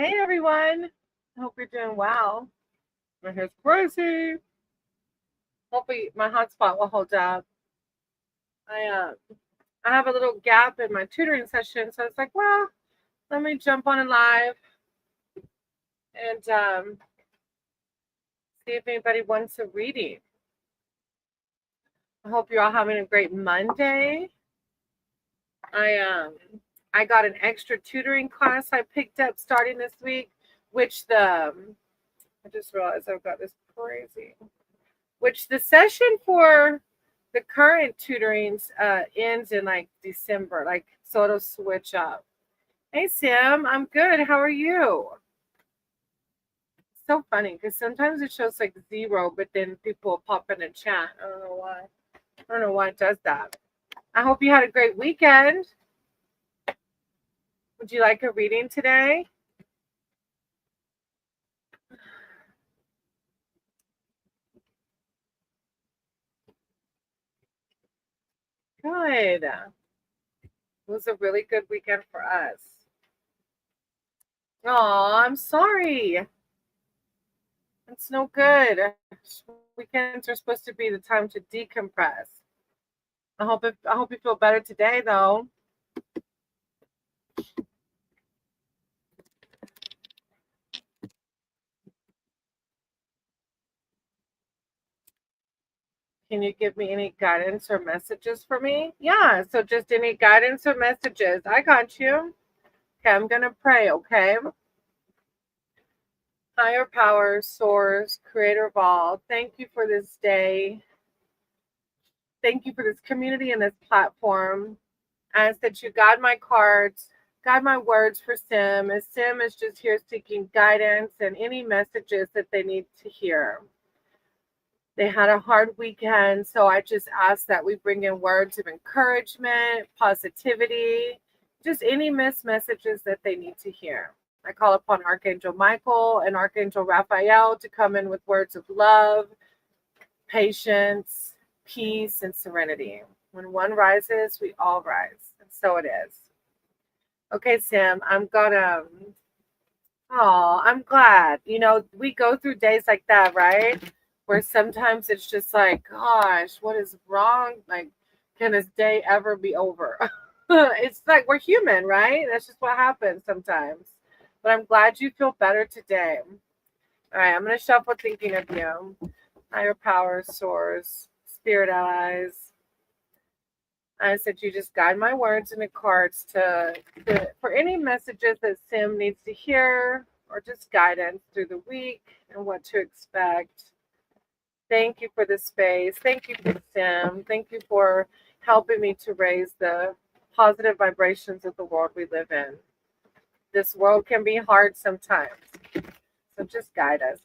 Hey everyone. I hope you're doing well. My hair's crazy. Hopefully my hotspot will hold up. I I have a little gap in my tutoring session, so it's like, well, let me jump on a live and see if anybody wants a reading. I hope you're all having a great Monday. I um I got an extra tutoring class I picked up starting this week, which I just realized I've got this crazy. Which the session for the current tutorings ends in like December, like so it'll switch up. Hey Sam, I'm good. How are you? It's so funny because sometimes it shows like zero, but then people pop in a chat. I don't know why. I don't know why it does that. I hope you had a great weekend. Would you like a reading today? Good. It was a really good weekend for us. Oh, I'm sorry. It's no good. Weekends are supposed to be the time to decompress. I hope you feel better today though. Can you give me any guidance or messages for me? Yeah, so just any guidance or messages. I got you. Okay, I'm gonna pray, okay? Higher power, source, creator of all, thank you for this day. Thank you for this community and this platform. I ask that you guide my cards, guide my words for Sim, as Sim is just here seeking guidance and any messages that they need to hear. They had a hard weekend, so I just ask that we bring in words of encouragement, positivity, just any missed messages that they need to hear. I call upon Archangel Michael and Archangel Raphael to come in with words of love, patience, peace, and serenity. When one rises, we all rise. And so it is. Okay, Sam, I'm glad. You know, we go through days like that, right? Where sometimes it's just like, gosh, what is wrong? Like, can this day ever be over? It's like we're human, right? That's just what happens sometimes. But I'm glad you feel better today. All right, I'm going to shuffle thinking of you. Higher power, source, spirit allies. I said you just guide my words and the cards for any messages that Sim needs to hear or just guidance through the week and what to expect. Thank you for the space. Thank you for Sim. Thank you for helping me to raise the positive vibrations of the world we live in. This world can be hard sometimes. So just guide us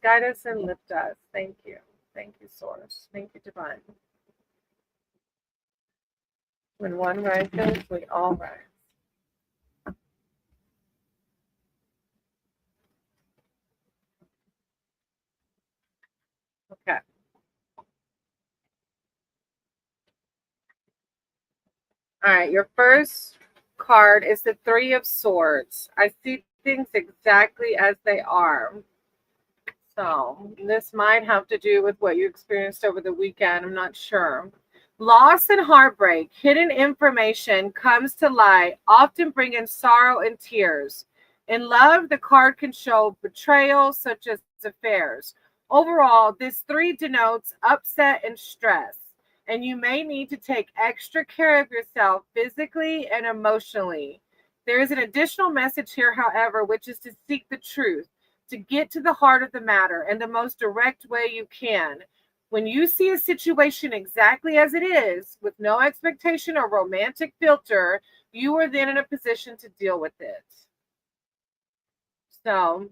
and lift us. Thank you. Thank you, Source. Thank you, Divine. When one rises, we all rise. Okay. All right. Your first card is the Three of Swords. I see things exactly as they are. So this might have to do with what you experienced over the weekend. I'm not sure. Loss and heartbreak, hidden information comes to light, often bringing sorrow and tears. In love, the card can show betrayal, such as affairs. Overall, this three denotes upset and stress, and you may need to take extra care of yourself physically and emotionally. There is an additional message here, however, which is to seek the truth, to get to the heart of the matter in the most direct way you can. When you see a situation exactly as it is, with no expectation or romantic filter, you are then in a position to deal with it. So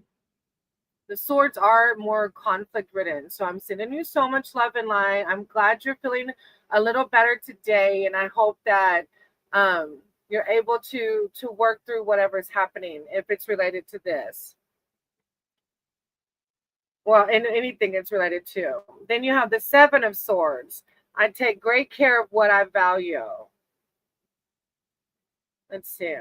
the swords are more conflict ridden. So I'm sending you so much love and light. I'm glad you're feeling a little better today, and I hope that you're able to work through whatever's happening if it's related to this. Well, and anything it's related to. Then you have the Seven of Swords. I take great care of what I value. Let's see.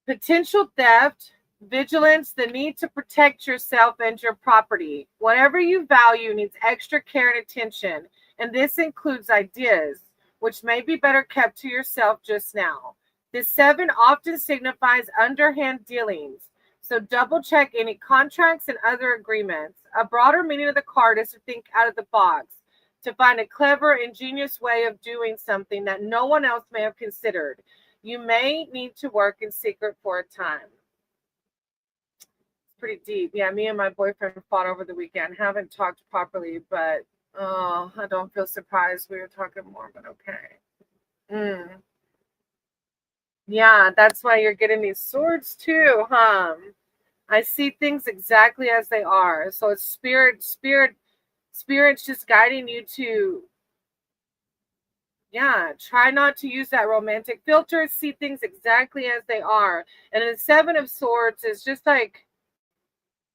Potential theft, vigilance, the need to protect yourself and your property. Whatever you value needs extra care and attention, and this includes ideas, which may be better kept to yourself just now. The 7 often signifies underhand dealings, so double check any contracts and other agreements. A broader meaning of the card is to think out of the box, to find a clever, ingenious way of doing something that no one else may have considered. You may need to work in secret for a time. It's pretty deep. Yeah, me and my boyfriend fought over the weekend. Haven't talked properly, but I don't feel surprised. We were talking more, but okay. Yeah, that's why you're getting these swords too, huh? I see things exactly as they are. So it's spirit's just guiding you to, yeah, try not to use that romantic filter. See things exactly as they are. And the 7 of Swords is just like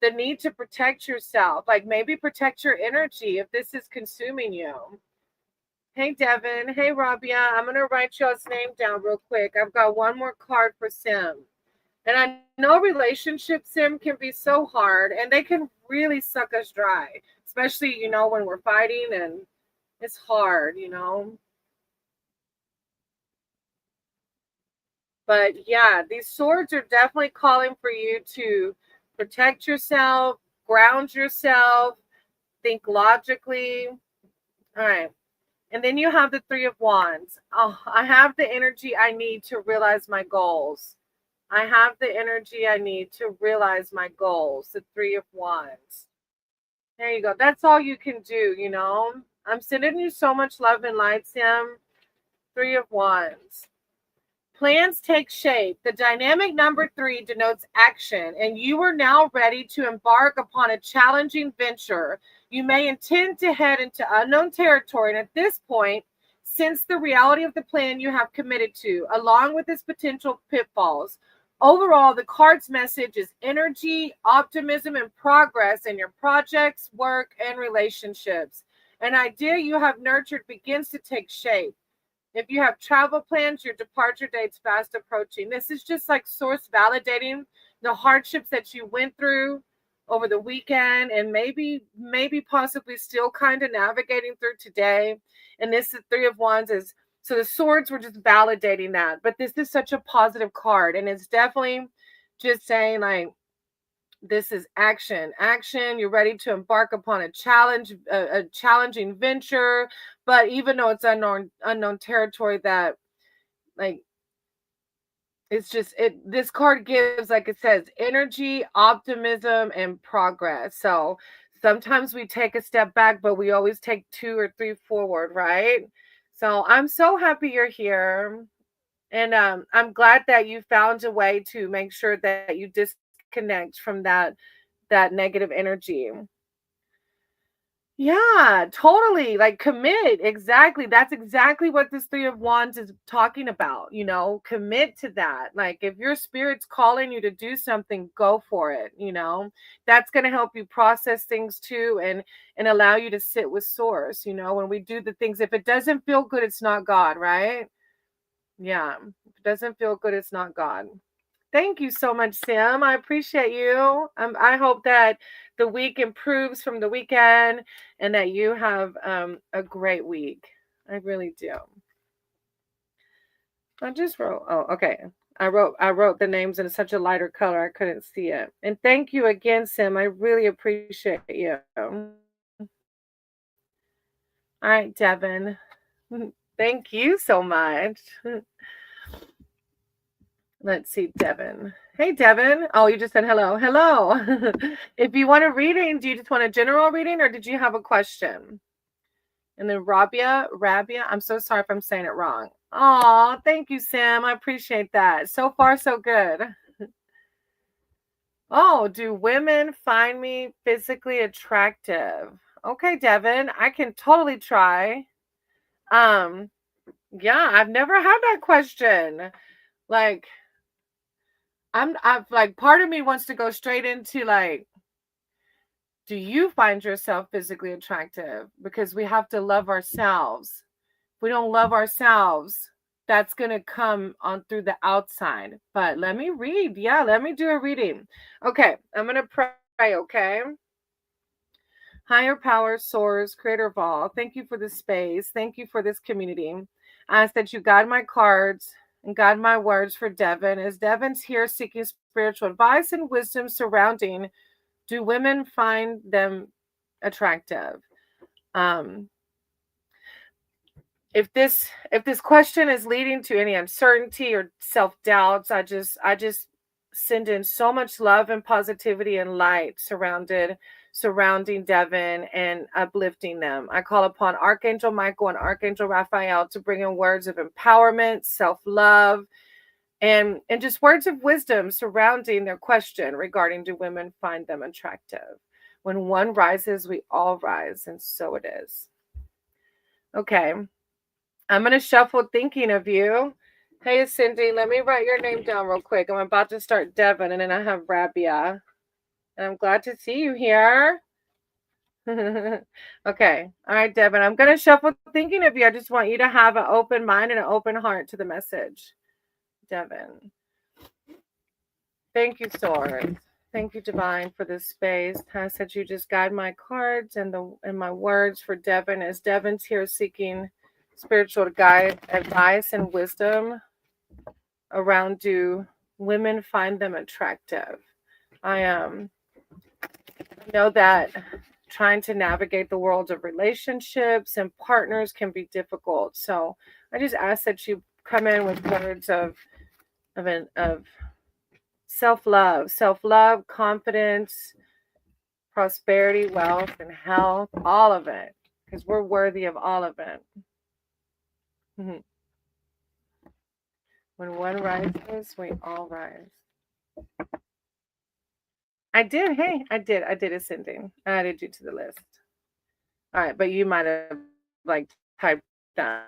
the need to protect yourself. Like maybe protect your energy if this is consuming you. Hey, Devin. Hey, Rabia. I'm going to write y'all's name down real quick. I've got one more card for Sim. And I know relationship, Sim, can be so hard. And they can really suck us dry. Especially, when we're fighting and it's hard, But yeah, these swords are definitely calling for you to protect yourself, ground yourself, think logically. All right. And then you have the 3 of Wands. Oh, I have the energy I need to realize my goals. I have the energy I need to realize my goals. The 3 of Wands. There you go. That's all you can do, I'm sending you so much love and light, Sam. 3 of Wands. Plans take shape. The dynamic number 3 denotes action, and you are now ready to embark upon a challenging venture. You may intend to head into unknown territory, and at this point, sense the reality of the plan you have committed to, along with its potential pitfalls. Overall, the card's message is energy, optimism, and progress in your projects, work, and relationships. An idea you have nurtured begins to take shape. If you have travel plans, your departure date's fast approaching. This is just like source validating the hardships that you went through over the weekend and maybe possibly still kind of navigating through today. And this is 3 of Wands is, so the swords were just validating that. But this is such a positive card. And it's definitely just saying like, this is action. You're ready to embark upon a challenging venture. But even though it's unknown territory, that like it's just this card gives, like it says, energy, optimism, and progress. So sometimes we take a step back, but we always take 2 or 3 forward, right? So I'm so happy you're here. And I'm glad that you found a way to make sure that you disconnect from that negative energy. Yeah, totally. Like commit. Exactly. That's exactly what this 3 of Wands is talking about. Commit to that. Like if your spirit's calling you to do something, go for it. That's going to help you process things too and allow you to sit with source. When we do the things, if it doesn't feel good, it's not God, right? Yeah. If it doesn't feel good, it's not God. Thank you so much, Sam. I appreciate you. I hope that the week improves from the weekend and that you have a great week. I really do. I just wrote. Oh, okay. I wrote the names in such a lighter color I couldn't see it. And thank you again, Sam. I really appreciate you. All right, Devin. Thank you so much. Let's see, Devin. Hey, Devin. Oh, you just said hello. Hello. If you want a reading, do you just want a general reading or did you have a question? And then Rabia, I'm so sorry if I'm saying it wrong. Oh, thank you, Sam. I appreciate that. So far, so good. Oh, do women find me physically attractive? Okay, Devin, I can totally try. Yeah, I've never had that question. Like, I've like part of me wants to go straight into like, do you find yourself physically attractive? Because we have to love ourselves. If we don't love ourselves, that's going to come on through the outside. But let me read. Yeah, let me do a reading. Okay, I'm going to pray, okay? Higher power, source, creator of all, thank you for this space. Thank you for this community. I ask that you guide my cards and guide my words for Devin. As Devin's here seeking spiritual advice and wisdom surrounding, do women find them attractive? If this question is leading to any uncertainty or self-doubts, I just send in so much love and positivity and light surrounding Devin and uplifting them. I call upon Archangel Michael and Archangel Raphael to bring in words of empowerment, self-love, and just words of wisdom surrounding their question regarding, do women find them attractive? When one rises, we all rise, and so it is. Okay. I'm going to shuffle thinking of you. Hey, Cindy, let me write your name down real quick. I'm about to start Devin, and then I have Rabia. And I'm glad to see you here. Okay. All right, Devin, I'm going to shuffle thinking of you. I just want you to have an open mind and an open heart to the message. Devin. Thank you, Swords. Thank you, Divine, for this space. I said you just guide my cards and my words for Devin, as Devin's here seeking spiritual guide, advice, and wisdom around, do women find them attractive? I know that trying to navigate the world of relationships and partners can be difficult. So I just ask that you come in with words of self-love, confidence, prosperity, wealth, and health, all of it, because we're worthy of all of it. When one rises, we all rise. I did. Hey, I did ascending. I added you to the list. All right, but you might have typed that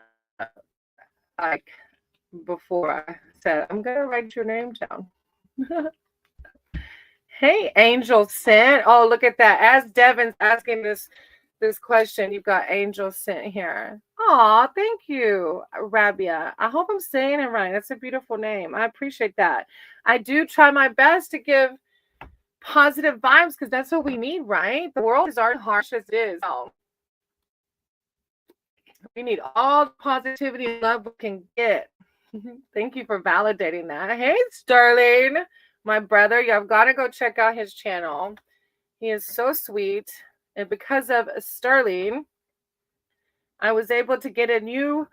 before I said, I'm gonna write your name down. Hey, Angel Sent. Oh, look at that. As Devin's asking this question, you've got Angel Sent here. Oh, thank you, Rabia. I hope I'm saying it right. That's a beautiful name. I appreciate that. I do try my best to give positive vibes because that's what we need, right? The world is already harsh as it is. So we need all the positivity and love we can get. Thank you for validating that. Hey, Sterling, my brother. You've got to go check out his channel. He is so sweet. And because of Sterling, I was able to get a new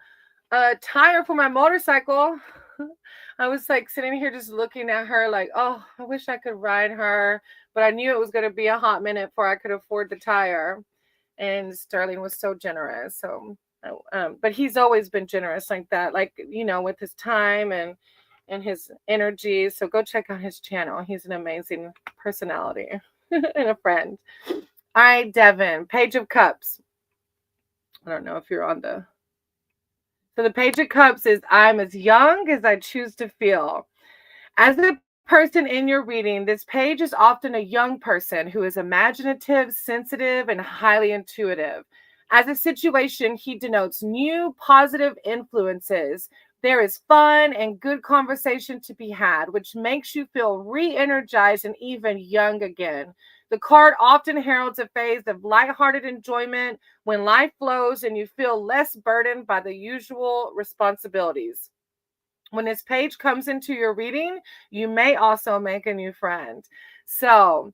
tire for my motorcycle. I was sitting here just looking at her oh, I wish I could ride her. But I knew it was going to be a hot minute before I could afford the tire. And Sterling was so generous. So, but he's always been generous like that, with his time and his energy. So go check out his channel. He's an amazing personality and a friend. All right, Devin, Page of Cups. I don't know if you're on the... So the Page of Cups is, I'm as young as I choose to feel. As a person in your reading, this page is often a young person who is imaginative, sensitive, and highly intuitive. As a situation, he denotes new positive influences. There is fun and good conversation to be had, which makes you feel re-energized and even young again. The card often heralds a phase of lighthearted enjoyment when life flows and you feel less burdened by the usual responsibilities. When this page comes into your reading, you may also make a new friend. So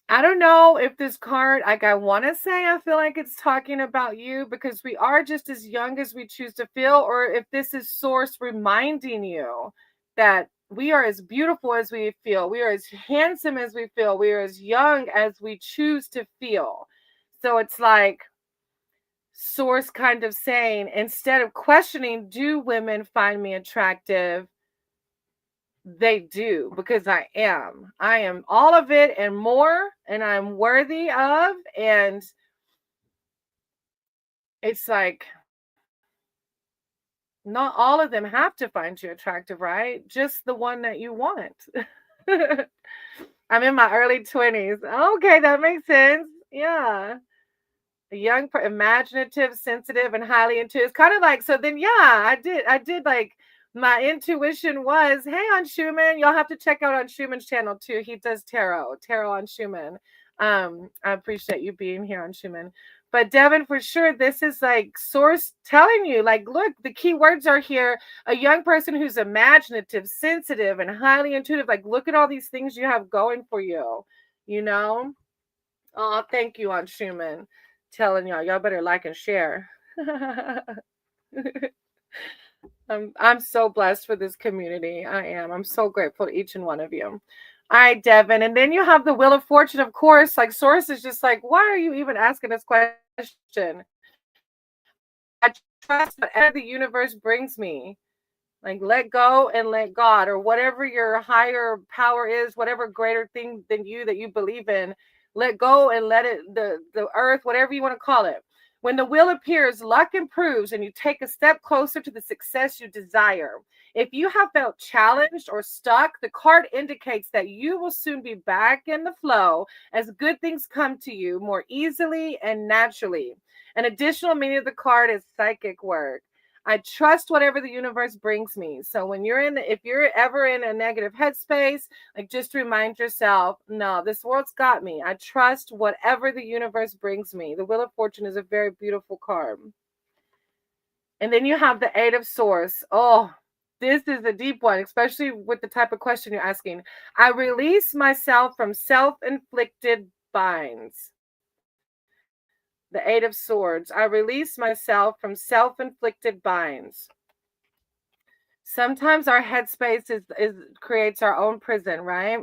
I don't know if this card, I want to say, I feel like it's talking about you because we are just as young as we choose to feel, or if this is Source reminding you that we are as beautiful as we feel. We are as handsome as we feel. We are as young as we choose to feel. So it's Source kind of saying, instead of questioning, do women find me attractive? They do, because I am all of it and more, and I'm worthy of. And it's not all of them have to find you attractive, right? Just the one that you want. I'm in my early 20s. Okay, that makes sense. Yeah. A young, imaginative, sensitive, and highly intuitive. It's kind of like, so then, yeah, I did like, my intuition was, hey, on Schumann, y'all have to check out on Schumann's channel too. He does tarot on Schumann. I appreciate you being here on Schumann. But Devin, for sure, this is like source telling you, like, look, the key words are here. A young person who's imaginative, sensitive, and highly intuitive. Like, look at all these things you have going for you, you know? Oh, thank you on Schumann. Telling y'all better like and share. I'm so blessed for this community. I am. I'm so grateful to each and one of you. All right, Devin. And then you have the Wheel of Fortune, of course. Like, Source is just like, why are you even asking this question? I trust whatever the universe brings me. Like, let go and let God, or whatever your higher power is, whatever greater thing than you that you believe in, let go and let it, the earth, whatever you want to call it. When the wheel appears, luck improves and you take a step closer to the success you desire. If you have felt challenged or stuck, the card indicates that you will soon be back in the flow as good things come to you more easily and naturally. An additional meaning of the card is psychic work. I trust whatever the universe brings me. So when if you're ever in a negative headspace, like, just remind yourself, no, this world's got me. I trust whatever the universe brings me. The Wheel of Fortune is a very beautiful card. And then you have the Eight of Swords. Oh, this is a deep one, especially with the type of question you're asking. I release myself from self-inflicted binds. The Eight of Swords. I release myself from self-inflicted binds. Sometimes our headspace is creates our own prison, right?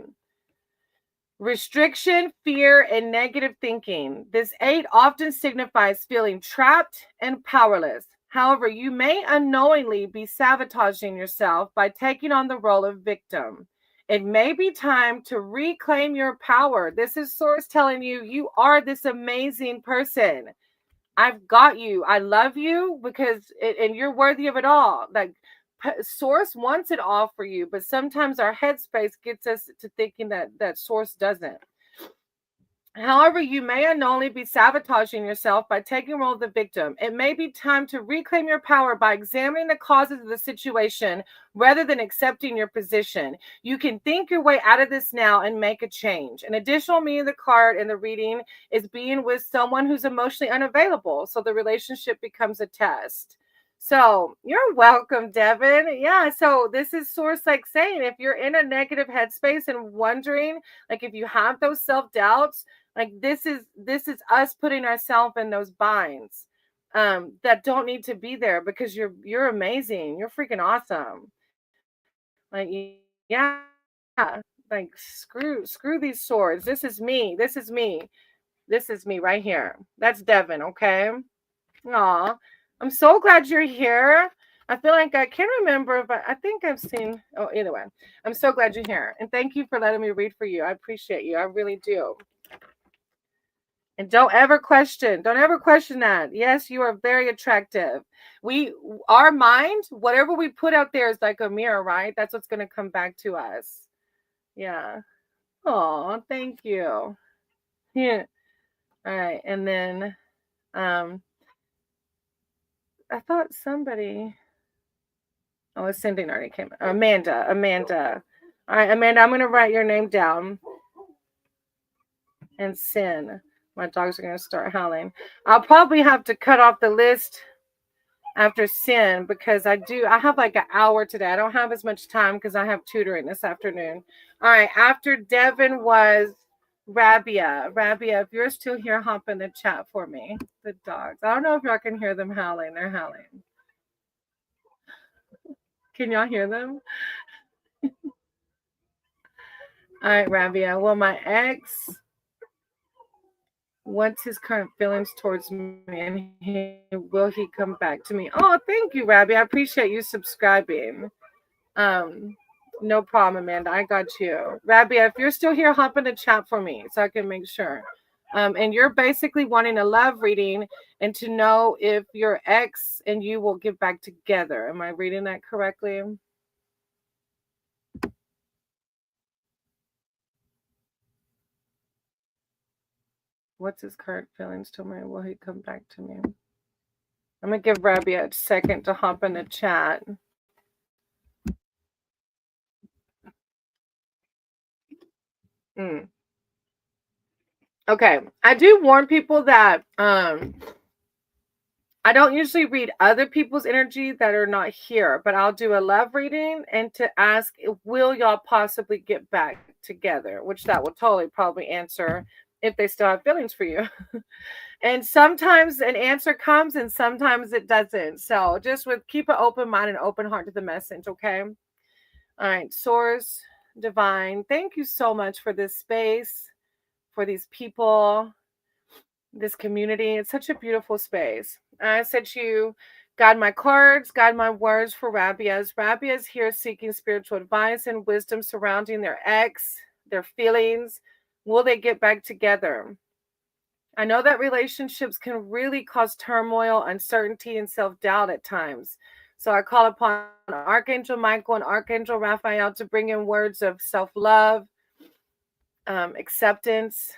Restriction, fear, and negative thinking. This 8 often signifies feeling trapped and powerless. However, you may unknowingly be sabotaging yourself by taking on the role of victim. It may be time to reclaim your power. This is Source telling you, you are this amazing person. I've got you. I love you and you're worthy of it all. Like, Source wants it all for you, but sometimes our headspace gets us to thinking that Source doesn't. However, you may unknowingly be sabotaging yourself by taking the role of the victim. It may be time to reclaim your power by examining the causes of the situation rather than accepting your position. You can think your way out of this now and make a change. An additional meaning of the card in the reading is being with someone who's emotionally unavailable, so the relationship becomes a test. So you're welcome, Devin. Yeah, so this is Source like saying, if you're in a negative headspace and wondering, like, if you have those self-doubts, like, this is us putting ourselves in those binds that don't need to be there, because you're amazing. You're freaking awesome. Like, yeah, like, screw these swords. This is me. This is me. This is me right here. That's Devin, okay? Aw, I'm so glad you're here. I feel like I can't remember, but I think I've seen. Oh, either way, I'm so glad you're here, and thank you for letting me read for you. I appreciate you. I really do. And don't ever question that. Yes, you are very attractive. Our mind, whatever we put out there is like a mirror, right? That's what's going to come back to us. Yeah. Oh, thank you. Yeah. All right. And then I thought somebody, oh, Ascending already came. Amanda. All right, Amanda, I'm going to write your name down. And Sin. My dogs are going to start howling. I'll probably have to cut off the list after Sin, because I have like an hour today. I don't have as much time because I have tutoring this afternoon. All right, after Devin was Rabia. Rabia, if you're still here, hop in the chat for me. The dogs. I don't know if y'all can hear them howling. They're howling. Can y'all hear them? All right, Rabia. Well, my ex, what's his current feelings towards me, and will he come back to me? Oh, thank you, Rabbi. I appreciate you subscribing. No problem, Amanda. I got you. Rabbi, if you're still here, hop in the chat for me so I can make sure. And you're basically wanting a love reading and to know if your ex and you will get back together. Am I reading that correctly? What's his current feelings to me? Will he come back to me? I'm going to give Rabia a second to hop in the chat. Okay. I do warn people that I don't usually read other people's energy that are not here, but I'll do a love reading and to ask, will y'all possibly get back together? Which that will totally probably answer if they still have feelings for you. And sometimes an answer comes and sometimes it doesn't. So just keep an open mind and open heart to the message, okay? All right, Source, Divine, thank you so much for this space, for these people, this community. It's such a beautiful space. I said to you, guide my cards, guide my words for Rabias. Rabias here seeking spiritual advice and wisdom surrounding their ex, their feelings. Will they get back together? I know that relationships can really cause turmoil, uncertainty, and self-doubt at times. So I call upon Archangel Michael and Archangel Raphael to bring in words of self-love, acceptance,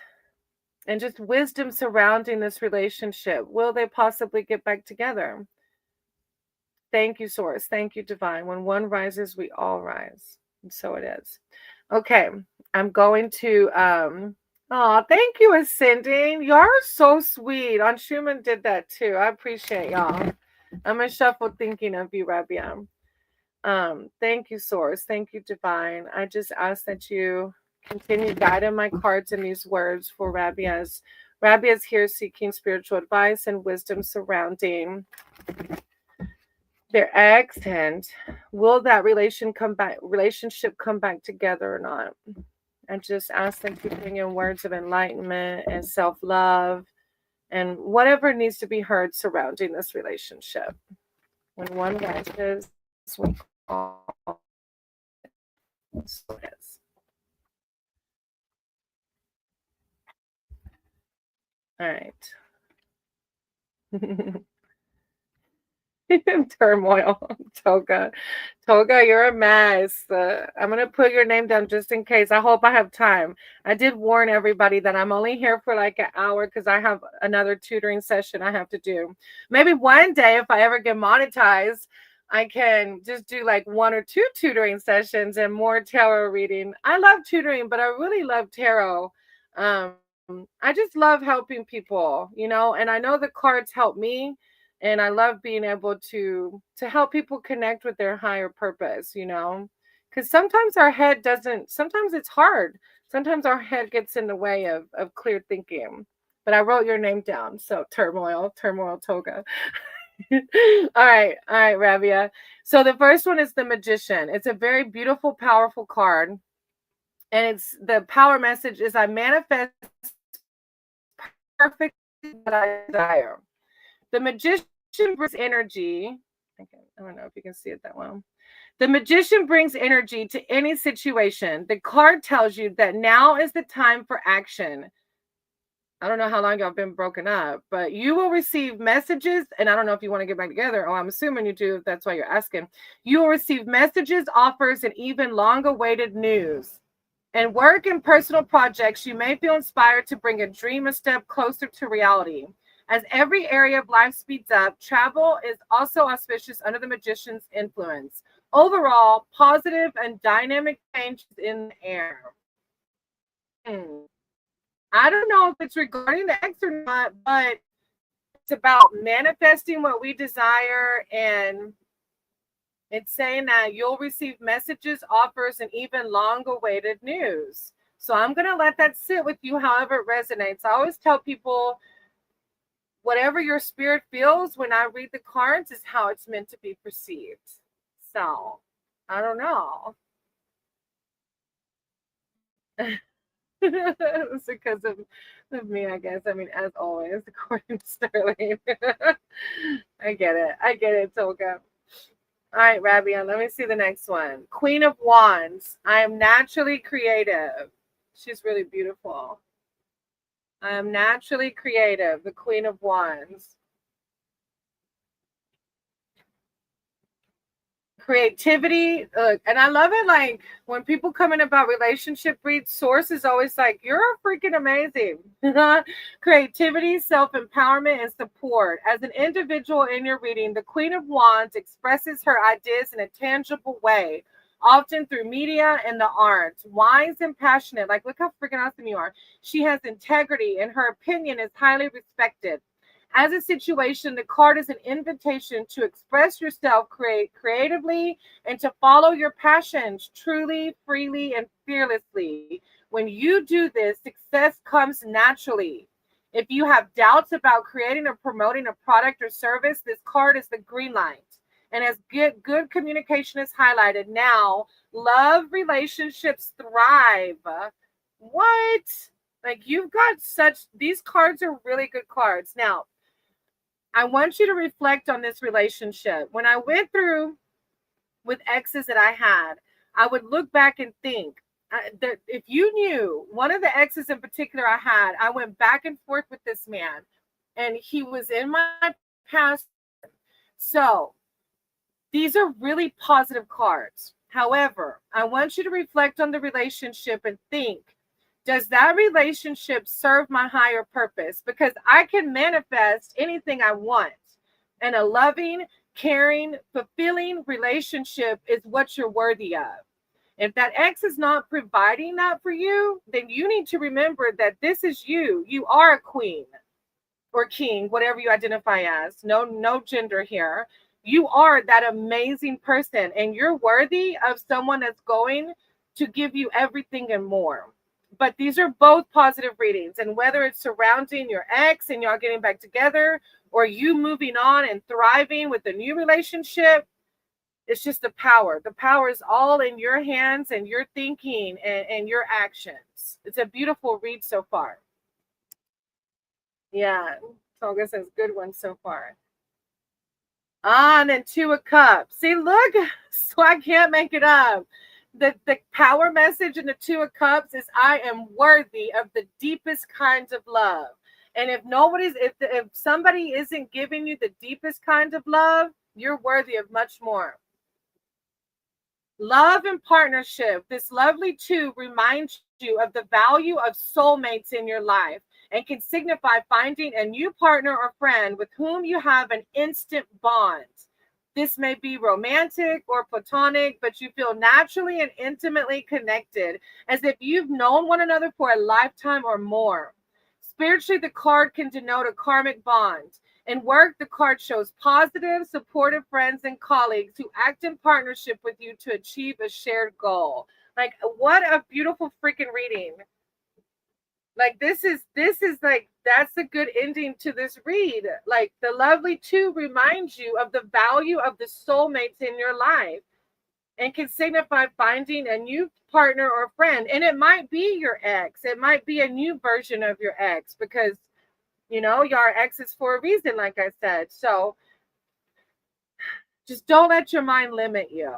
and just wisdom surrounding this relationship. Will they possibly get back together? Thank you, Source. Thank you, Divine. When one rises, we all rise. And so it is. Okay. I'm going to oh, thank you, Ascending. You are so sweet. On Schumann did that too. I appreciate y'all. I'm gonna shuffle thinking of you, Rabia. Thank you, Source. Thank you, Divine. I just ask that you continue guiding my cards in these words for Rabia's. Rabia's here seeking spiritual advice and wisdom surrounding their ex, and will that relationship come back together or not? And just ask them to bring in words of enlightenment and self-love and whatever needs to be heard surrounding this relationship. When one rises, we all so it is. All right. Turmoil. Toga, you're a mess. I'm gonna put your name down just in case. I hope I have time. I did warn everybody that I'm only here for like an hour because I have another tutoring session I have to do. Maybe one day, if I ever get monetized, I can just do like 1 or 2 tutoring sessions and more tarot reading. I love tutoring, but I really love tarot. I just love helping people, and I know the cards help me, and I love being able to help people connect with their higher purpose, because sometimes our head doesn't. Sometimes it's hard. Sometimes our head gets in the way of clear thinking. But I wrote your name down, so turmoil Toga. All right, Rabia. So the first one is the Magician. It's a very beautiful, powerful card, and it's the power message is I manifest perfect what I desire. The Magician brings energy. I don't know if you can see it that well. The Magician brings energy to any situation. The card tells you that now is the time for action. I don't know how long y'all been broken up, but you will receive messages, and I don't know if you want to get back together. Oh, I'm assuming you do, if that's why you're asking. You will receive messages, offers, and even long-awaited news. In work and personal projects, you may feel inspired to bring a dream a step closer to reality. As every area of life speeds up, travel is also auspicious under the Magician's influence. Overall, positive and dynamic changes in the air. I don't know if it's regarding the ex or not, but it's about manifesting what we desire, and it's saying that you'll receive messages, offers, and even long-awaited news. So I'm going to let that sit with you however it resonates. I always tell people, whatever your spirit feels when I read the cards is how it's meant to be perceived. So, I don't know. It's because of me, I guess. I mean, as always, according to Sterling. I get it, Toga. All right, Rabia, let me see the next one. Queen of Wands. I am naturally creative. She's really beautiful. I am naturally creative. The Queen of Wands. Creativity, and I love it. Like when people come in about relationship reads, source is always like, you're freaking amazing. Creativity, self-empowerment, and support. As an individual in your reading, the Queen of Wands expresses her ideas in a tangible way, often through media and the arts. Wise and passionate, like look how freaking awesome you are. She has integrity and her opinion is highly respected. As a situation, the card is an invitation to express yourself creatively and to follow your passions truly, freely, and fearlessly. When you do this, success comes naturally. If you have doubts about creating or promoting a product or service, this card is the green light. And as good communication is highlighted, now love relationships thrive. What? Like you've got these cards are really good cards. Now, I want you to reflect on this relationship. When I went through with exes that I had, I would look back and think that if you knew one of the exes in particular I had, I went back and forth with this man and he was in my past. So these are really positive cards. However, I want you to reflect on the relationship and think, does that relationship serve my higher purpose? Because I can manifest anything I want. And a loving, caring, fulfilling relationship is what you're worthy of. If that ex is not providing that for you, then you need to remember that this is you. You are a queen or king, whatever you identify as. No gender here. You are that amazing person and you're worthy of someone that's going to give you everything and more. But these are both positive readings. And whether it's surrounding your ex and y'all getting back together or you moving on and thriving with a new relationship, it's just the power. The power is all in your hands and your thinking and your actions. It's a beautiful read so far. Yeah, Tolga says good one so far. And then Two of Cups. See, look, so I can't make it up. The power message in the Two of Cups is I am worthy of the deepest kinds of love. And if somebody isn't giving you the deepest kind of love, you're worthy of much more. Love and partnership. This lovely two reminds you of the value of soulmates in your life and can signify finding a new partner or friend with whom you have an instant bond. This may be romantic or platonic, but you feel naturally and intimately connected, as if you've known one another for a lifetime or more. Spiritually, the card can denote a karmic bond. In work, the card shows positive, supportive friends and colleagues who act in partnership with you to achieve a shared goal. Like, what a beautiful freaking reading. Like this is like, that's a good ending to this read. Like the lovely two reminds you of the value of the soulmates in your life and can signify finding a new partner or friend. And it might be your ex. It might be a new version of your ex because, you know, your ex is for a reason, like I said. So just don't let your mind limit you.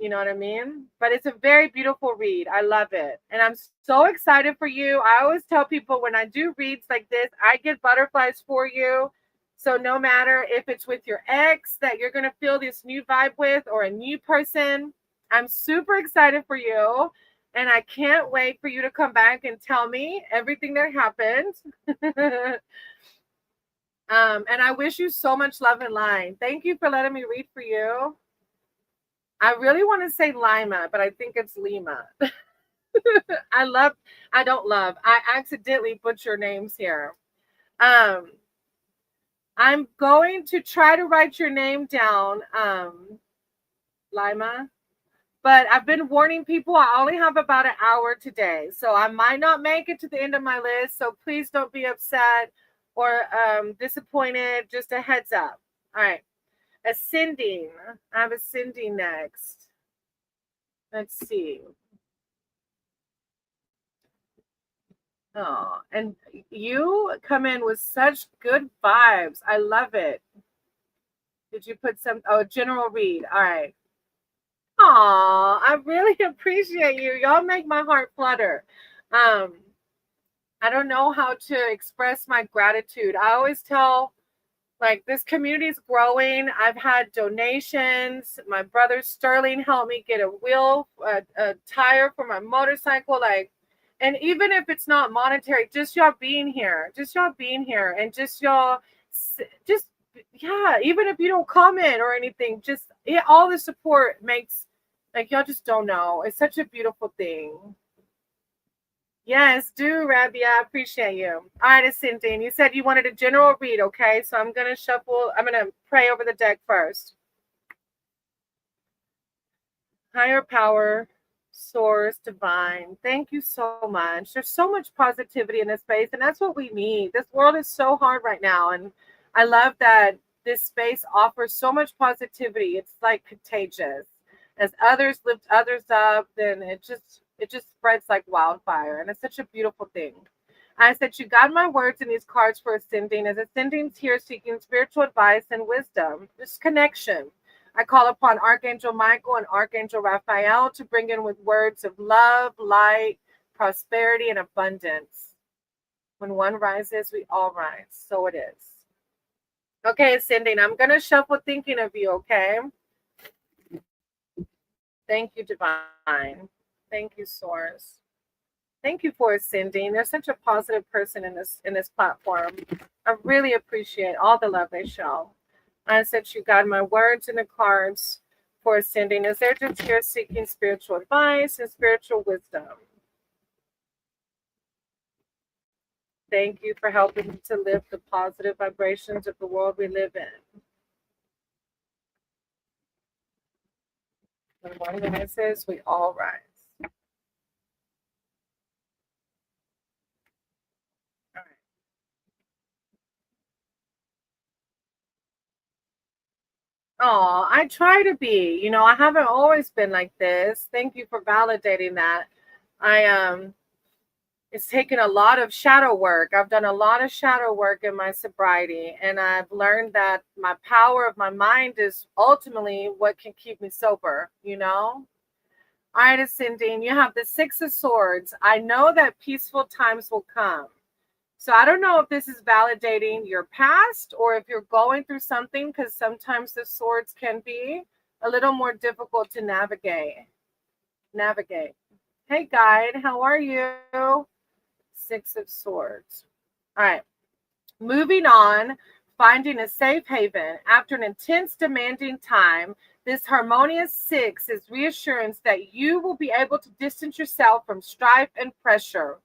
You know what I mean? But it's a very beautiful read. I love it. And I'm so excited for you. I always tell people when I do reads like this, I get butterflies for you. So no matter if it's with your ex that you're going to feel this new vibe with or a new person, I'm super excited for you. And I can't wait for you to come back and tell me everything that happened. And I wish you so much love and light. Thank you for letting me read for you. I really want to say Lima, but I think it's Lima. I accidentally butcher names here. I'm going to try to write your name down, Lima. But I've been warning people I only have about an hour today. So I might not make it to the end of my list. So please don't be upset or disappointed. Just a heads up. All right. Ascending. I have ascending next. Let's see. Oh, and you come in with such good vibes. I love it. Did you put general read? All right. Aw, I really appreciate you. Y'all make my heart flutter. I don't know how to express my gratitude. I always tell Like, this community is growing. I've had donations. My brother Sterling helped me get a wheel, a tire for my motorcycle. Like, and even if it's not monetary, just y'all being here, and just y'all, just, yeah, even if you don't comment or anything, just, yeah, all the support makes, like, y'all just don't know. It's such a beautiful thing. Yes, do, Rabbi. I appreciate you. All right, Cynthia. You said you wanted a general read, okay? So I'm going to shuffle. I'm going to pray over the deck first. Higher power, source, divine. Thank you so much. There's so much positivity in this space, and that's what we need. This world is so hard right now, and I love that this space offers so much positivity. It's like contagious. As others lift others up, then it just spreads like wildfire, and it's such a beautiful thing. I said, you got my words in these cards for ascending, as ascending's here seeking spiritual advice and wisdom, just connection. I call upon Archangel Michael and Archangel Raphael to bring in with words of love, light, prosperity, and abundance. When one rises, we all rise. So it is. Okay, ascending. I'm going to shuffle thinking of you, okay? Thank you, divine. Thank you, source. Thank you for ascending. They're such a positive person in this platform. I really appreciate all the love they show. I said you got my words in the cards for ascending, as they're just here seeking spiritual advice and spiritual wisdom. Thank you for helping to lift the positive vibrations of the world we live in. When one rises, we all rise. Oh, I try to be. I haven't always been like this. Thank you for validating that. I it's taken a lot of shadow work. I've done a lot of shadow work in my sobriety, and I've learned that my power of my mind is ultimately what can keep me sober. All right, Ascending, you have the Six of Swords. I know that peaceful times will come. So I don't know if this is validating your past or if you're going through something, because sometimes the swords can be a little more difficult to navigate. Hey, guide, how are you? Six of Swords. All right. Moving on, finding a safe haven. After an intense, demanding time, this harmonious six is reassurance that you will be able to distance yourself from strife and pressure.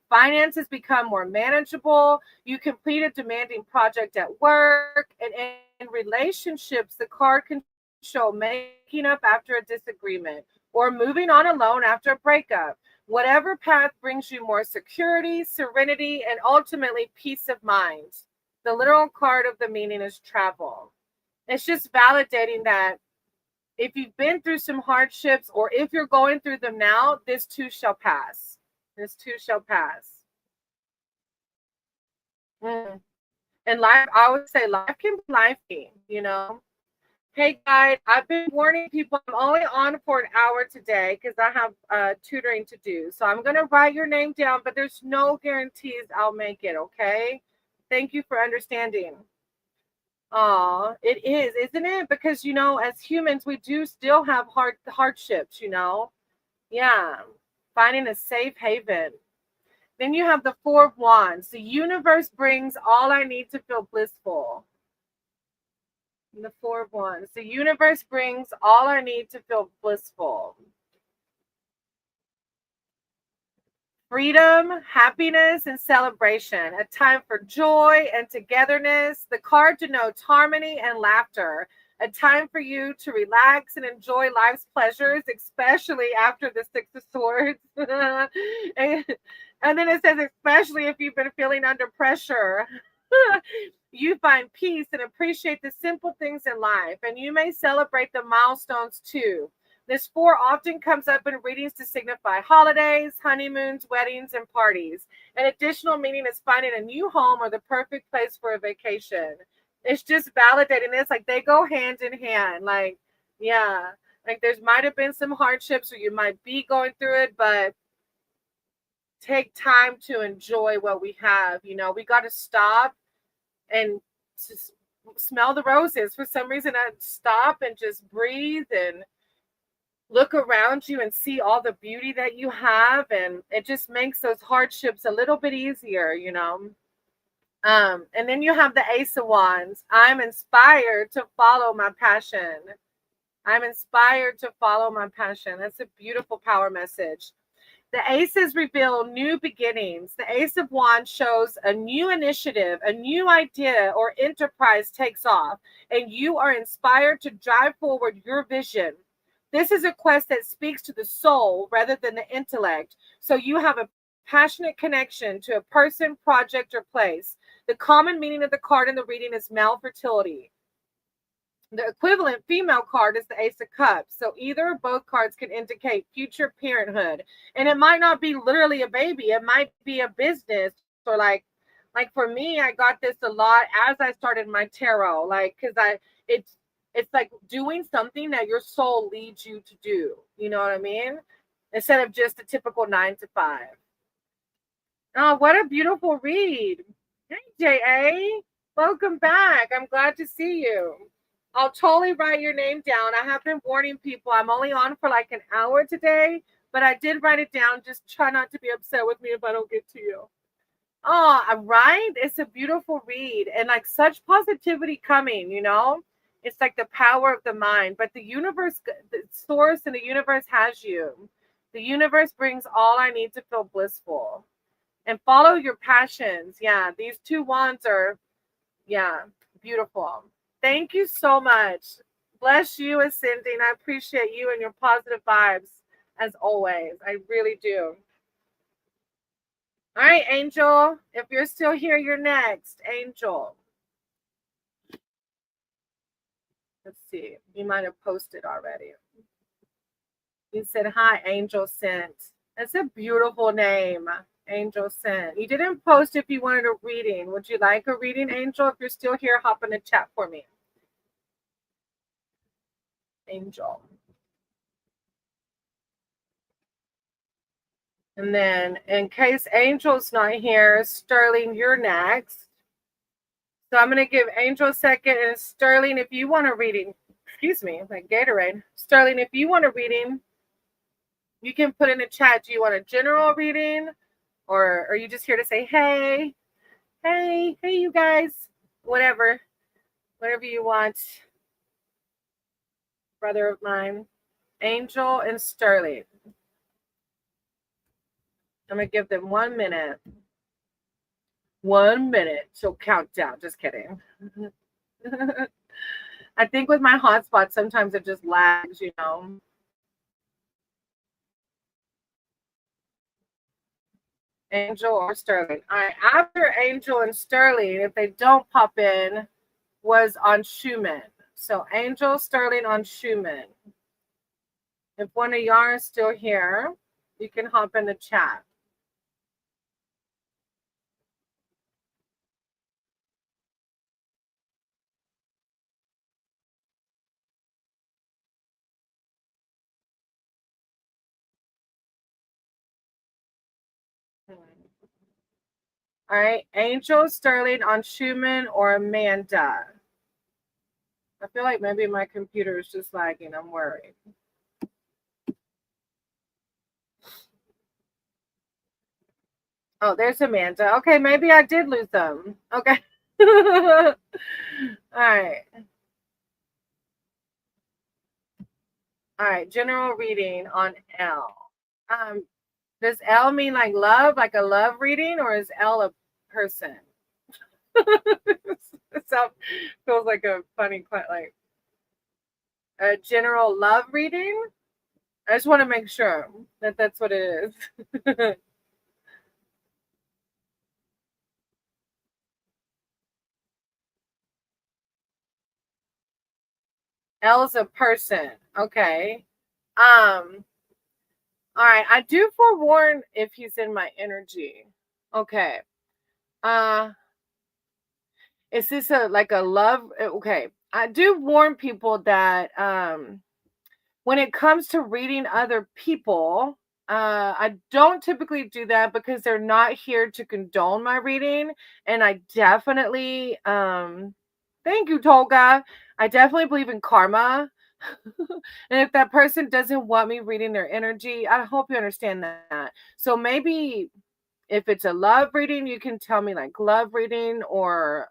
Finances become more manageable. You complete a demanding project at work, and in relationships, the card can show making up after a disagreement or moving on alone after a breakup. Whatever path brings you more security, serenity, and ultimately peace of mind. The literal card of the meaning is travel. It's just validating that if you've been through some hardships or if you're going through them now, this too shall pass. This too shall pass. And life, I would say life can be lifey. Hey, guys, I've been warning people I'm only on for an hour today because I have tutoring to do. So I'm going to write your name down, but there's no guarantees I'll make it, okay? Thank you for understanding. Oh, it is, isn't it? Because, as humans, we do still have hardships. Yeah, finding a safe haven. Then you have the Four of Wands. The universe brings all I need to feel blissful. And the Four of Wands. The universe brings all I need to feel blissful. Freedom, happiness, and celebration. A time for joy and togetherness. The card denotes harmony and laughter. A time for you to relax and enjoy life's pleasures, especially after the Six of Swords. And then it says, especially if you've been feeling under pressure. You find peace and appreciate the simple things in life, and you may celebrate the milestones too. This four often comes up in readings to signify holidays, honeymoons, weddings, and parties. An additional meaning is finding a new home or the perfect place for a vacation. It's just validating this, like they go hand in hand. Like, yeah, like there's might have been some hardships or you might be going through it, but take time to enjoy what we have. We got to stop and just smell the roses. For some reason, I stop and just breathe and look around you and see all the beauty that you have, and it just makes those hardships a little bit easier, you know. And then you have the Ace of Wands. I'm inspired to follow my passion. I'm inspired to follow my passion. That's a beautiful power message. The aces reveal new beginnings. The Ace of Wands shows a new initiative, a new idea or enterprise takes off, and you are inspired to drive forward your vision. This is a quest that speaks to the soul rather than the intellect. So you have a passionate connection to a person, project, or place. The common meaning of the card in the reading is male fertility. The equivalent female card is the Ace of Cups. So either or both cards can indicate future parenthood. And it might not be literally a baby. It might be a business, or like for me, I got this a lot as I started my tarot. Like, because it's like doing something that your soul leads you to do. You know what I mean? Instead of just a typical 9 to 5. Oh, what a beautiful read. Hey, J.A. Welcome back. I'm glad to see you. I'll totally write your name down. I have been warning people. I'm only on for like an hour today, but I did write it down. Just try not to be upset with me if I don't get to you. Oh, right? It's a beautiful read and like such positivity coming, you know? It's like the power of the mind, but the universe, the source and the universe has you. The universe brings all I need to feel blissful and follow your passions. Yeah, these two wands are, yeah, beautiful. Thank you so much. Bless you, Ascending. I appreciate you and your positive vibes as always. I really do. All right, Angel. If you're still here, you're next. Angel. Let's see. You might have posted already. You said, hi, Angel Sent. That's a beautiful name. Angel Sent. You didn't post if you wanted a reading. Would you like a reading, Angel? If you're still here, hop in the chat for me. Angel. And then in case Angel's not here, Sterling, you're next. So I'm going to give Angel a second. And Sterling, if you want a reading, excuse me, like Gatorade. Sterling, if you want a reading, you can put in the chat. Do you want a general reading? Or are you just here to say, hey, you guys, whatever you want. Brother of mine, Angel and Sterling. I'm going to give them 1 minute. 1 minute. So countdown. Just kidding. I think with my hotspot, sometimes it just lags, you know. Angel or Sterling. All right. After Angel and Sterling, if they don't pop in, was on Schumann. So Angel, Sterling on Schumann. If one of y'all is still here, you can hop in the chat. All right, Angel, Sterling on Schumann or Amanda. I feel like maybe my computer is just lagging. I'm worried. Oh, there's Amanda. Okay, maybe I did lose them. Okay. All right. All right, general reading on L. Does L mean like love, like a love reading, or is L a person? So feels like a funny, like a general love reading. I just want to make sure that that's what it is. L is a person. Okay. All right. I do forewarn if he's in my energy. Okay. Is this like a love? Okay. I do warn people that when it comes to reading other people, I don't typically do that because they're not here to condone my reading. And I definitely Thank you, Tolga. I definitely believe in karma. And if that person doesn't want me reading their energy, I hope you understand that. So maybe if it's a love reading, you can tell me like love reading, or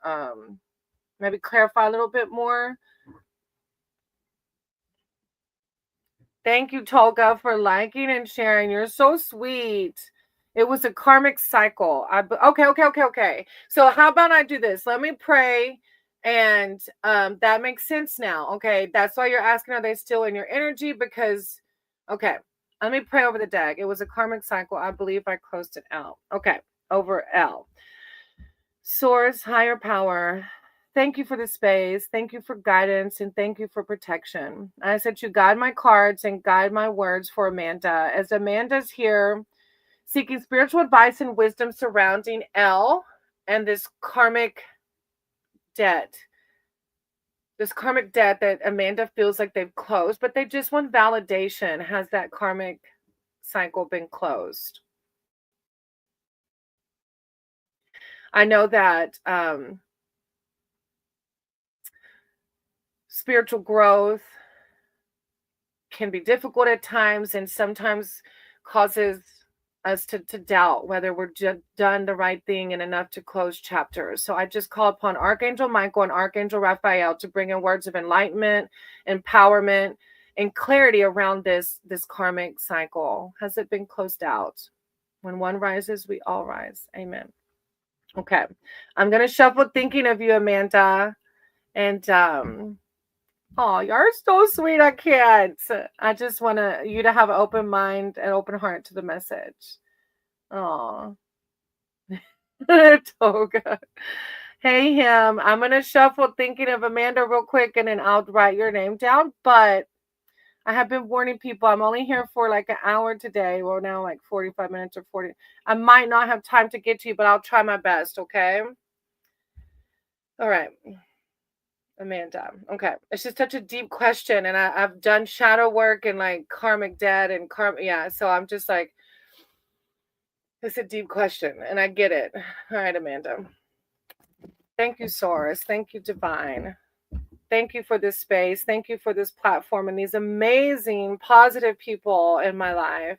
maybe clarify a little bit more. Thank you, Tolga, for liking and sharing. You're so sweet. It was a karmic cycle. Okay. So how about I do this? Let me pray, and that makes sense now. Okay, that's why you're asking, are they still in your energy? Because okay, let me pray over the deck. It was a karmic cycle. I believe I closed it out. Okay, over L. Source, higher power, thank you for the space. Thank you for guidance, and thank you for protection. I said you guide my cards and guide my words for Amanda. As Amanda's here seeking spiritual advice and wisdom surrounding L and this karmic debt. This karmic debt that Amanda feels like they've closed, but they just want validation. Has that karmic cycle been closed? I know that spiritual growth can be difficult at times, and sometimes causes us to doubt whether we're done the right thing and enough to close chapters. So I just call upon Archangel Michael and Archangel Raphael to bring in words of enlightenment, empowerment, and clarity around this karmic cycle. Has it been closed out? When one rises, we all rise. Amen. Okay. I'm going to shuffle thinking of you, Amanda. And oh, you're so sweet. I can't. I just want you to have an open mind and open heart to the message. Oh, Toga. Hey, him. I'm going to shuffle thinking of Amanda real quick, and then I'll write your name down. But I have been warning people, I'm only here for like an hour today. Well, now like 45 minutes or 40. I might not have time to get to you, but I'll try my best. Okay. All right. Amanda. Okay. It's just such a deep question. And I've done shadow work and like karmic debt and karma. Yeah. So I'm just like, it's a deep question. And I get it. All right, Amanda. Thank you, Source. Thank you, Divine. Thank you for this space. Thank you for this platform and these amazing, positive people in my life.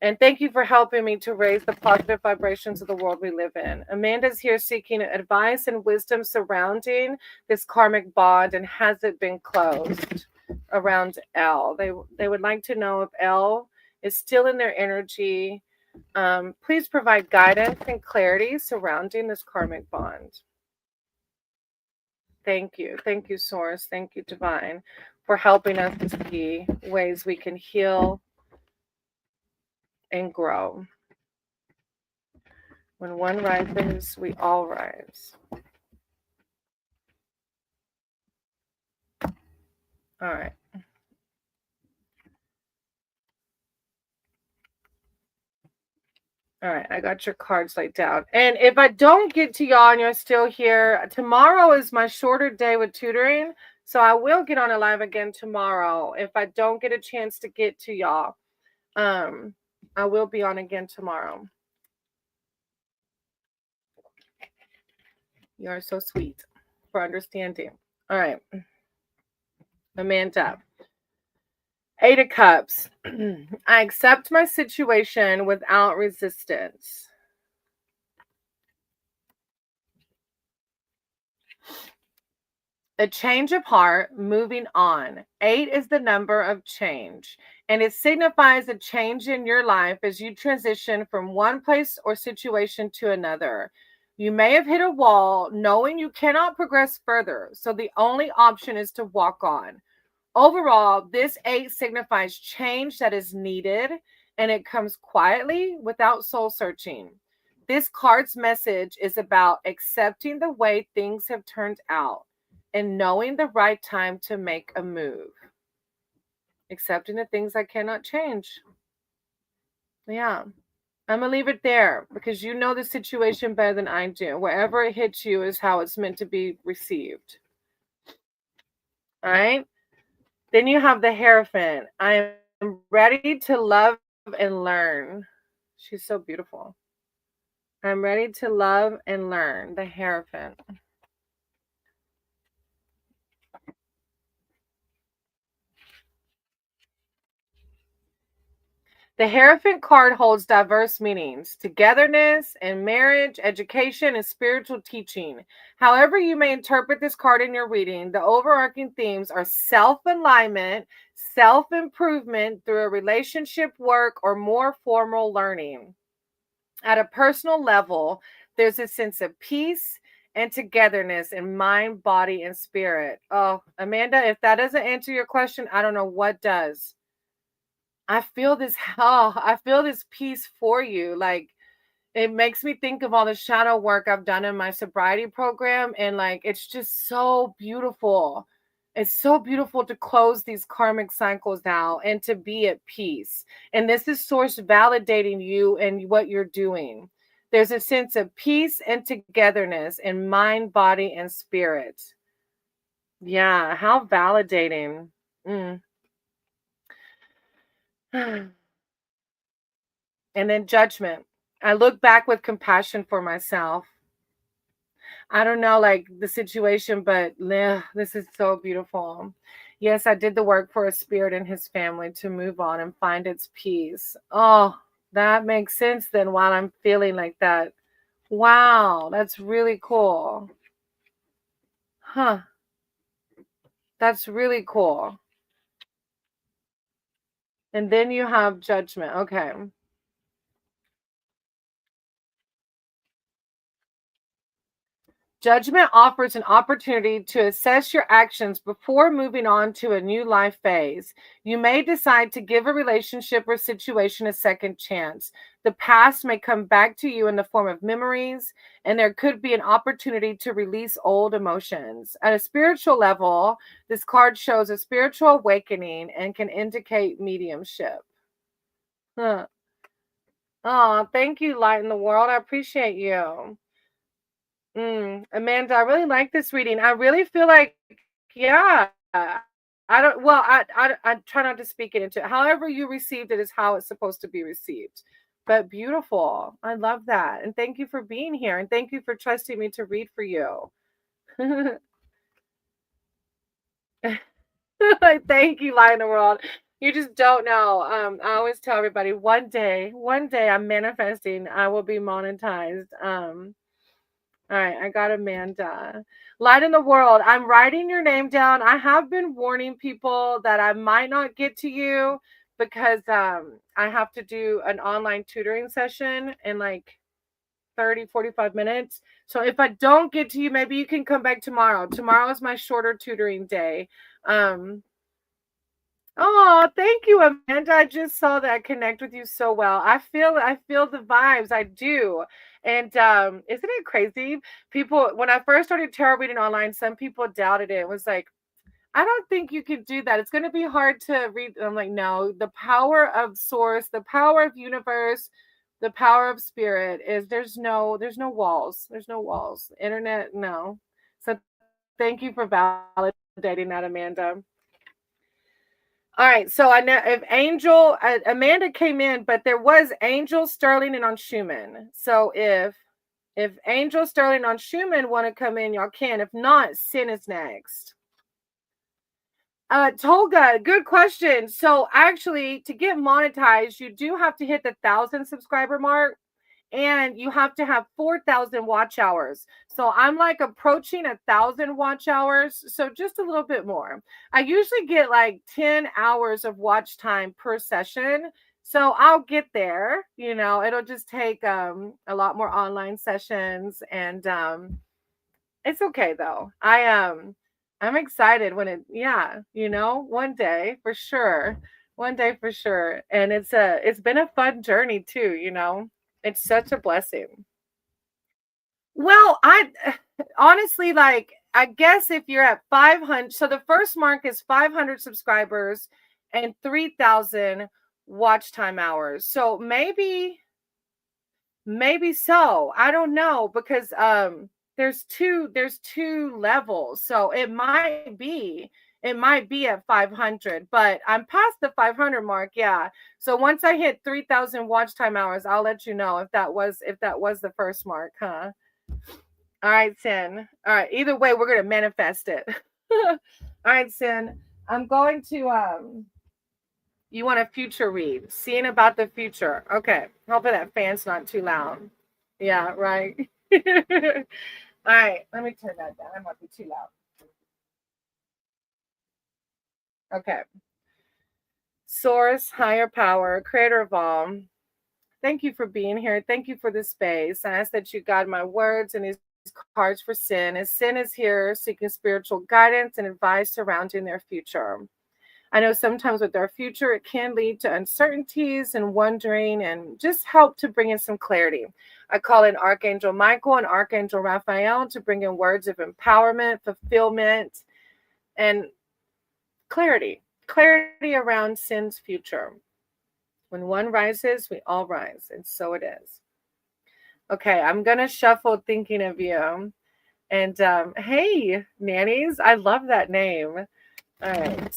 And thank you for helping me to raise the positive vibrations of the world we live in. Amanda's here seeking advice and wisdom surrounding this karmic bond, and has it been closed around L? They would like to know if L is still in their energy. Please provide guidance and clarity surrounding this karmic bond. Thank you. Thank you, Source. Thank you, Divine, for helping us to see ways we can heal and grow. When one rises, we all rise. All right. All right, I got your cards laid down. And if I don't get to y'all and you're still here, tomorrow is my shorter day with tutoring. So I will get on a live again tomorrow. If I don't get a chance to get to y'all, I will be on again tomorrow. You are so sweet for understanding. All right. Amanda. 8 of Cups. I accept my situation without resistance. A change of heart, moving on. 8 is the number of change, and it signifies a change in your life as you transition from one place or situation to another. You may have hit a wall knowing you cannot progress further, so the only option is to walk on. Overall, this 8 signifies change that is needed, and it comes quietly without soul searching. This card's message is about accepting the way things have turned out and knowing the right time to make a move. Accepting the things I cannot change. Yeah. I'm going to leave it there because you know the situation better than I do. Wherever it hits you is how it's meant to be received. All right. Then you have the Hierophant. I am ready to love and learn. She's so beautiful. I'm ready to love and learn. The Hierophant. The Hierophant card holds diverse meanings: togetherness and marriage, education, and spiritual teaching. However, you may interpret this card in your reading, the overarching themes are self alignment, self improvement through a relationship, work, or more formal learning. At a personal level, there's a sense of peace and togetherness in mind, body, and spirit. Oh, Amanda, if that doesn't answer your question, I don't know what does. I feel this, oh, I feel this peace for you. Like, it makes me think of all the shadow work I've done in my sobriety program. And like, it's just so beautiful. It's so beautiful to close these karmic cycles now and to be at peace. And this is source validating you and what you're doing. There's a sense of peace and togetherness in mind, body, and spirit. Yeah, how validating. Mm. And then judgment. I look back with compassion for myself. I don't know, like the situation, but this is so beautiful. Yes, I did the work for a spirit and his family to move on and find its peace. Oh, that makes sense then while I'm feeling like that. Wow, that's really cool. Huh, that's really cool. And then you have judgment. Okay. Judgment offers an opportunity to assess your actions before moving on to a new life phase. You may decide to give a relationship or situation a second chance. The past may come back to you in the form of memories, and there could be an opportunity to release old emotions. At a spiritual level, this card shows a spiritual awakening and can indicate mediumship. Huh. Oh, thank you, Light in the World. I appreciate you. Amanda, I really like this reading. I really feel like, yeah, I don't, well, I try not to speak it into it. However you received it is how it's supposed to be received. But beautiful. I love that. And thank you for being here. And thank you for trusting me to read for you. Thank you, Light in the World. You just don't know. I always tell everybody one day I'm manifesting, I will be monetized. All right, I got Amanda. Light in the World. I'm writing your name down. I have been warning people that I might not get to you because I have to do an online tutoring session in like 30-45 minutes. So if I don't get to you, maybe you can come back tomorrow. Tomorrow is my shorter tutoring day. Um, Oh, thank you, Amanda. I just saw that. I connect with you so well. I feel the vibes. I do. And isn't it crazy? People, when I first started tarot reading online, some people doubted it. It was like, I don't think you can do that. It's going to be hard to read. I'm like, no, the power of source, the power of universe, the power of spirit is there's no walls. There's no walls. Internet, no. So thank you for validating that, Amanda. All right, so I know if Angel Amanda came in, but there was Angel Sterling and on Schumann. So if Angel Sterling on Schumann want to come in, y'all can. If not, Sin is next. Tolga, good question. So actually, to get monetized, you do have to hit the 1,000 subscriber mark and you have to have 4,000 watch hours. So I'm like approaching 1,000 watch hours. So just a little bit more. I usually get like 10 hours of watch time per session. So I'll get there, you know, it'll just take a lot more online sessions and it's okay though. I'm excited when it yeah, you know, one day for sure. One day for sure. And it's been a fun journey too, you know. It's such a blessing. Well, I honestly like I guess if you're at 500, so the first mark is 500 subscribers and 3,000 watch time hours. So maybe so. I don't know because there's two levels. So it might be at 500, but I'm past the 500 mark. Yeah. So once I hit 3,000 watch time hours, I'll let you know if that was the first mark, huh? All right, Sin. All right. Either way, we're gonna manifest it. All right, Sin. I'm going to You want a future read, seeing about the future. Okay. Hopefully that fan's not too loud. Yeah, right. All right. Let me turn that down. That might be too loud. Okay. Source, higher power, creator of all. Thank you for being here. Thank you for this space. I ask that you guide my words and these cards for sin. As sin is here seeking spiritual guidance and advice surrounding their future. I know sometimes with our future, it can lead to uncertainties and wondering and just help to bring in some clarity. I call in Archangel Michael and Archangel Raphael to bring in words of empowerment, fulfillment, and clarity. Clarity around sin's future. When one rises, we all rise, and so it is. Okay, I'm going to shuffle thinking of you. And hey, nannies, I love that name. All right.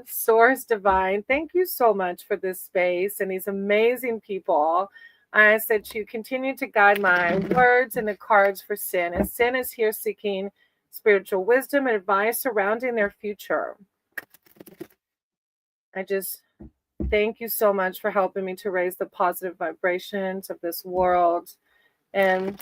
Source Divine, thank you so much for this space and these amazing people. I said to continue to guide my words and the cards for sin. And sin is here seeking spiritual wisdom and advice surrounding their future. I just thank you so much for helping me to raise the positive vibrations of this world and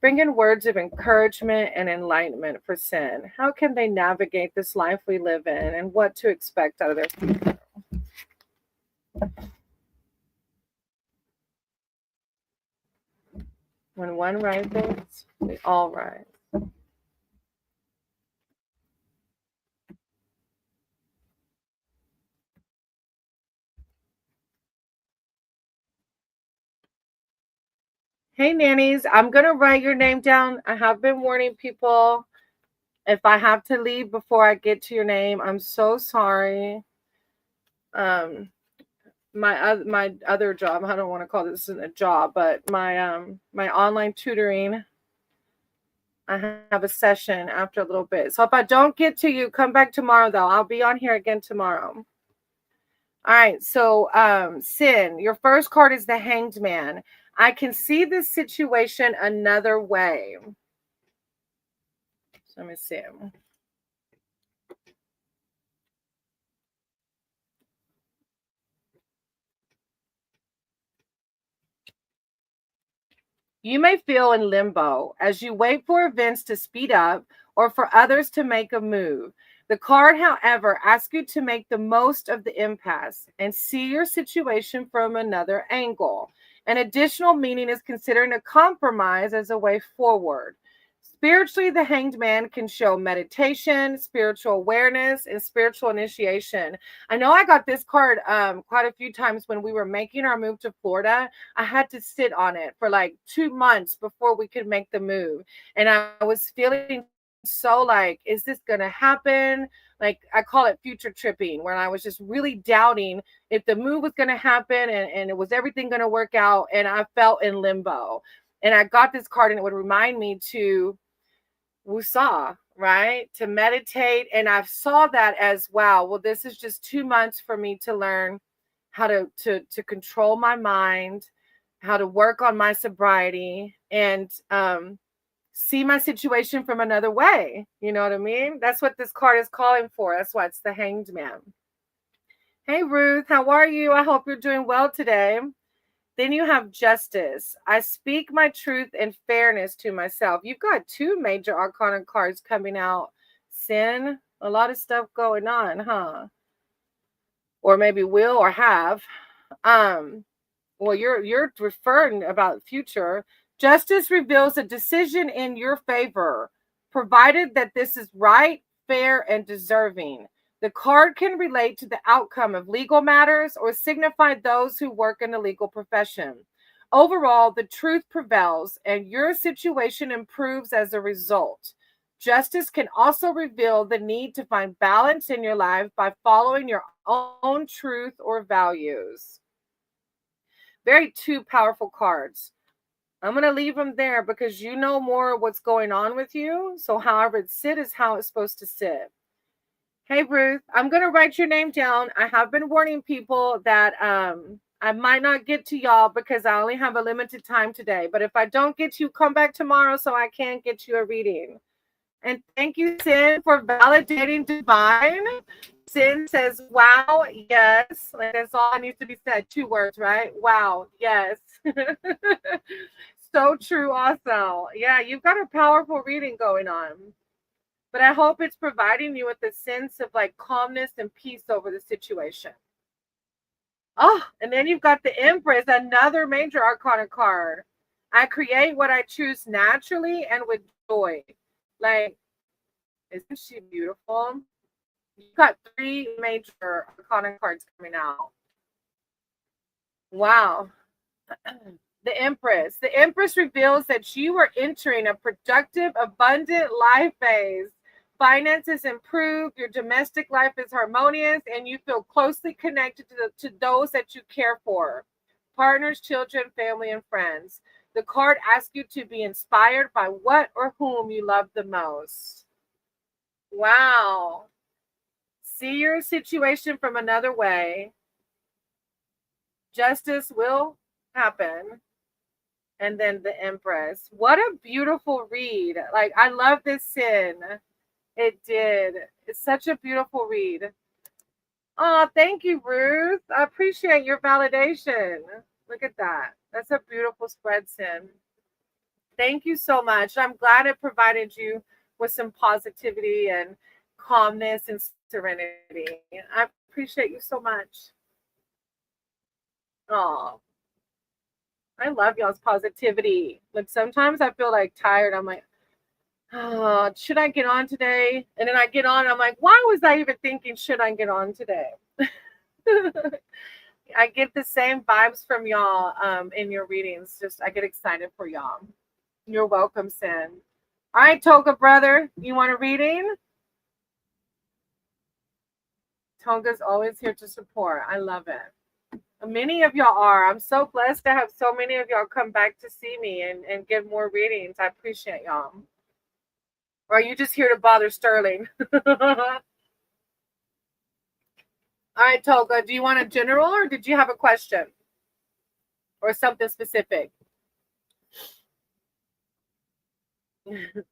bring in words of encouragement and enlightenment for sin. How can they navigate this life we live in and what to expect out of their future? When one rises, we all rise. Hey, nannies, I'm going to write your name down. I have been warning people if I have to leave before I get to your name. I'm so sorry. My other job, I don't want to call this a job, but my online tutoring, I have a session after a little bit. So if I don't get to you, come back tomorrow though. I'll be on here again tomorrow. All right. So Sin, your first card is the Hanged Man. I can see this situation another way. So let me see. You may feel in limbo as you wait for events to speed up or for others to make a move. The card, however, asks you to make the most of the impasse and see your situation from another angle. An additional meaning is considering a compromise as a way forward. Spiritually, the Hanged Man can show meditation, spiritual awareness, and spiritual initiation. I know I got this card quite a few times when we were making our move to Florida. I had to sit on it for like 2 months before we could make the move. And I was feeling so like, is this going to happen? Like I call it future tripping, where I was just really doubting if the move was going to happen and it was everything going to work out. And I felt in limbo. And I got this card and it would remind me to wusa, right? To meditate. And I saw that as, wow, well, this is just 2 months for me to learn how to control my mind, how to work on my sobriety, and see my situation from another way. You know what I mean? That's what this card is calling for. That's why it's the Hanged Man. Hey, Ruth, how are you? I hope you're doing well today. Then you have Justice. I speak my truth and fairness to myself. You've got 2 major arcana cards coming out. Sin, a lot of stuff going on, huh? Or maybe will or have. Well, you're referring about future. Justice reveals a decision in your favor, provided that this is right, fair, and deserving. The card can relate to the outcome of legal matters or signify those who work in the legal profession. Overall, the truth prevails and your situation improves as a result. Justice can also reveal the need to find balance in your life by following your own truth or values. Very 2 powerful cards. I'm going to leave them there because you know more what's going on with you. So however it sit is how it's supposed to sit. Hey, Ruth, I'm going to write your name down. I have been warning people that I might not get to y'all because I only have a limited time today. But if I don't get you, come back tomorrow so I can get you a reading. And thank you, Sin, for validating Divine. Sin says, wow, yes. Like that's all that needs to be said. 2 words, right? Wow, yes. So true, also. Yeah, you've got a powerful reading going on. But I hope it's providing you with a sense of like calmness and peace over the situation. Oh, and then you've got the Empress, another major arcana card. I create what I choose naturally and with joy. Like, isn't she beautiful? You've got 3 major arcana cards coming out. Wow. The Empress. The Empress reveals that you are entering a productive, abundant life phase. Finances improve, your domestic life is harmonious, and you feel closely connected to those that you care for. Partners, children, family, and friends. The card asks you to be inspired by what or whom you love the most. Wow. See your situation from another way. Justice will happen. And then the Empress. What a beautiful read. Like, I love this Sin. It did. It's such a beautiful read. Oh, thank you, Ruth. I appreciate your validation. Look at that. That's a beautiful spread, Sin. Thank you so much. I'm glad it provided you with some positivity and calmness and serenity. I appreciate you so much. Oh, I love y'all's positivity. Like sometimes I feel like tired. I'm like, oh, should I get on today? And then I get on. I'm like, why was I even thinking, should I get on today? I get the same vibes from y'all in your readings. Just I get excited for y'all. You're welcome, Sin. All right, Toga brother, you want a reading? Toga's always here to support. I love it. Many of y'all are. I'm so blessed to have so many of y'all come back to see me and get more readings. I appreciate y'all. Or are you just here to bother Sterling? All right, Toga, do you want a general or did you have a question? Or something specific? And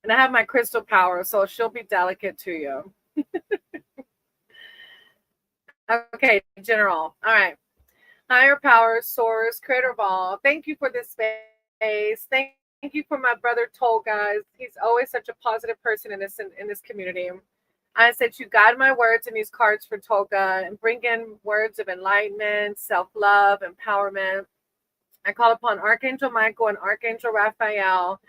I have my crystal power, so she'll be delicate to you. Okay, general. All right. Higher power, source, creator of all. Thank you for this space. Thank you for my brother Tolga. He's always such a positive person in this community. I said you guide my words in these cards for Tolga and bring in words of enlightenment, self-love, empowerment. I call upon Archangel Michael and Archangel Raphael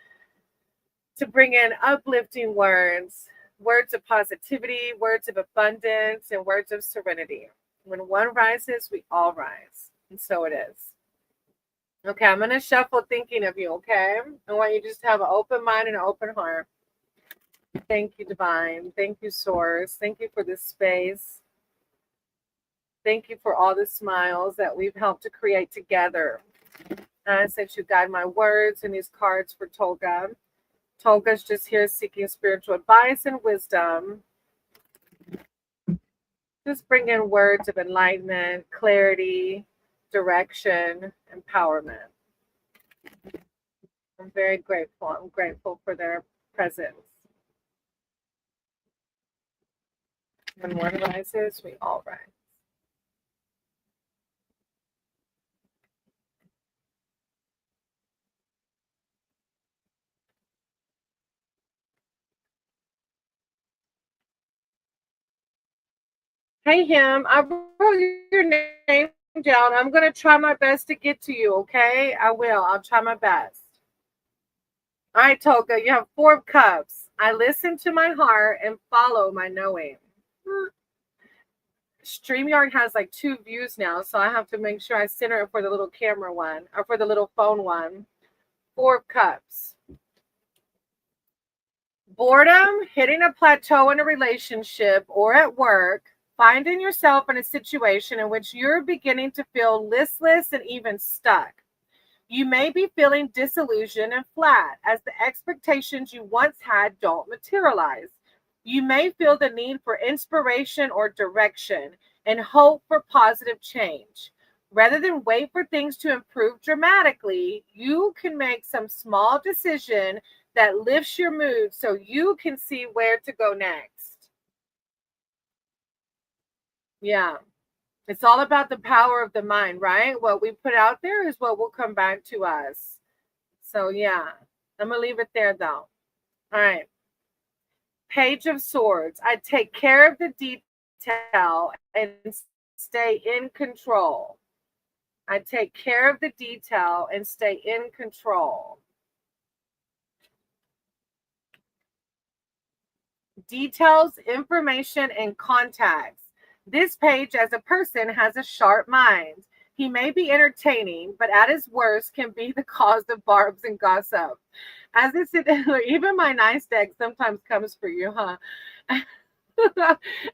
to bring in uplifting words, words of positivity, words of abundance, and words of serenity. When one rises, we all rise. And so it is. Okay, I'm going to shuffle thinking of you, okay? I want you to just have an open mind and an open heart. Thank you, Divine. Thank you, Source. Thank you for this space. Thank you for all the smiles that we've helped to create together. I said you guide my words and these cards for Tolga. Tolga's just here seeking spiritual advice and wisdom. Just bring in words of enlightenment, clarity, direction, empowerment. I'm very grateful. I'm grateful for their presence. When one rises, we all rise. Hey, him. I wrote your name down. I'm going to try my best to get to you, okay? I will. I'll try my best. All right, Tolga, you have 4 cups. I listen to my heart and follow my knowing. StreamYard has like 2 views now, so I have to make sure I center it for the little camera one or for the little phone one. 4 cups. Boredom, hitting a plateau in a relationship or at work, finding yourself in a situation in which you're beginning to feel listless and even stuck. You may be feeling disillusioned and flat as the expectations you once had don't materialize. You may feel the need for inspiration or direction and hope for positive change. Rather than wait for things to improve dramatically, you can make some small decision that lifts your mood so you can see where to go next. Yeah. It's all about the power of the mind, right? What we put out there is what will come back to us. So, yeah, I'm going to leave it there though. All right. Page of Swords. I take care of the detail and stay in control. I take care of the detail and stay in control. Details, information, and contacts. This page, as a person, has a sharp mind. He may be entertaining, but at his worst can be the cause of barbs and gossip. As it's even my nice deck sometimes comes for you, huh?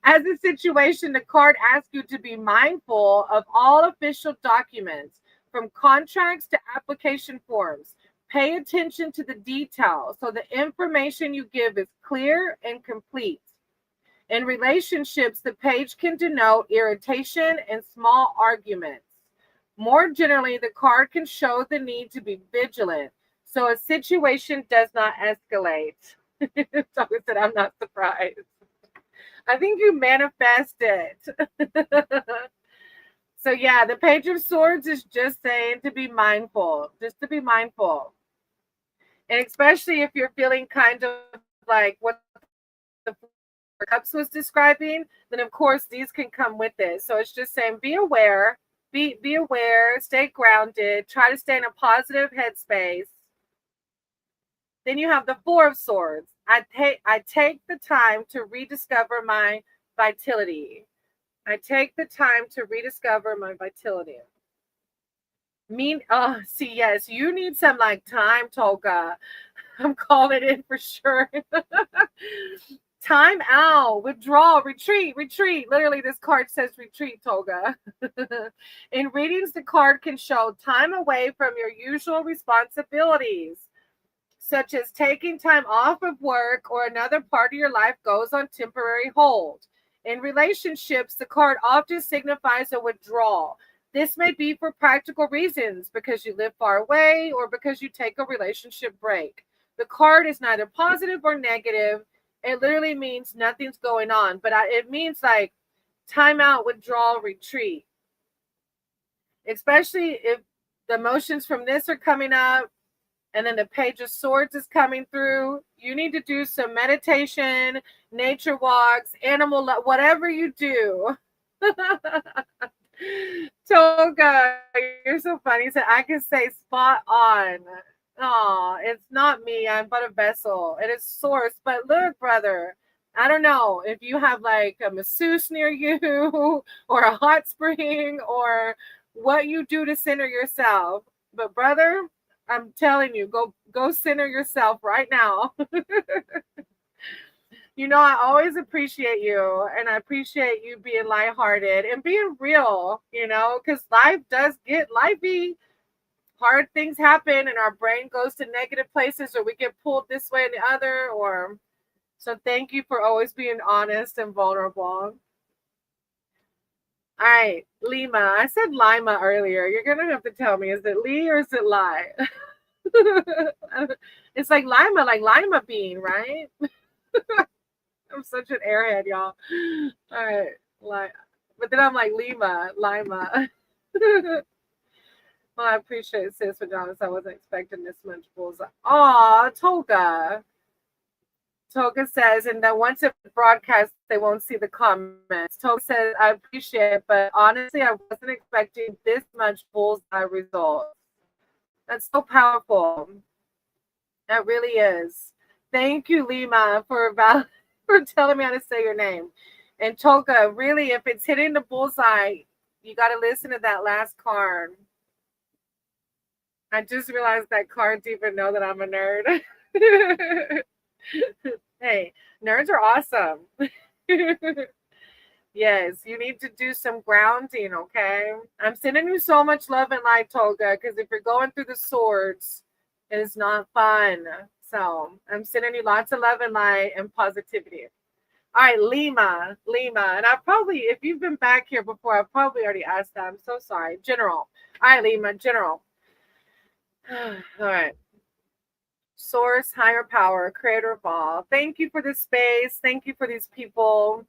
As a situation, the card asks you to be mindful of all official documents, from contracts to application forms. Pay attention to the details so the information you give is clear and complete. In relationships, the page can denote irritation and small arguments. More generally, the card can show the need to be vigilant so a situation does not escalate. So I said, I'm not surprised. I think you manifest it. So yeah, the Page of Swords is just saying to be mindful, just to be mindful. And especially if you're feeling kind of like what the Four Cups was describing, then of course these can come with it. So it's just saying be aware, be aware, stay grounded, try to stay in a positive headspace. Then you have the Four of Swords. I take the time to rediscover my vitality. I take the time to rediscover my vitality. See, yes, you need some like time, Tolga. I'm calling it in for sure. Time out, withdraw, retreat. Literally, this card says retreat, Tolga. In readings, the card can show time away from your usual responsibilities, such as taking time off of work or another part of your life goes on temporary hold. In relationships, the card often signifies a withdrawal. This may be for practical reasons, because you live far away or because you take a relationship break. The card is neither positive or negative. It literally means nothing's going on, but it means like time out, withdrawal, retreat. Especially if the emotions from this are coming up, and then the Page of Swords is coming through. You need to do some meditation, nature walks, whatever you do. Toga, you're so funny. He said, I can say spot on. Oh, it's not me. I'm but a vessel. It is source. But look, brother, I don't know if you have like a masseuse near you or a hot spring or what you do to center yourself. But brother, I'm telling you, go center yourself right now. You know, I always appreciate you, and I appreciate you being lighthearted and being real, you know, because life does get lifey. Hard things happen, and our brain goes to negative places, or we get pulled this way and the other. Or so, thank you for always being honest and vulnerable. All right, Lima. I said Lima earlier. You're gonna have to tell me, is it Lee or is it Lai? It's like lima bean, right? I'm such an airhead, y'all. All right, but then I'm like Lima. Well, I appreciate it, sis, for Jonas. I wasn't expecting this much bullseye. Aw, Toga. Toga says, and then once it broadcasts, they won't see the comments. Toga says, I appreciate it, but honestly, I wasn't expecting this much bullseye results. That's so powerful. That really is. Thank you, Lima, for telling me how to say your name. And Toga, really, if it's hitting the bullseye, you got to listen to that last card. I just realized that cards even know that I'm a nerd. Hey, nerds are awesome. Yes, you need to do some grounding, okay? I'm sending you so much love and light, Toga, because if you're going through the swords, it is not fun. So I'm sending you lots of love and light and positivity. All right, Lima. And I probably, if you've been back here before, I probably already asked that. I'm so sorry. General. All right, Lima, General. All right. Source, higher power, creator of all. Thank you for this space. Thank you for these people.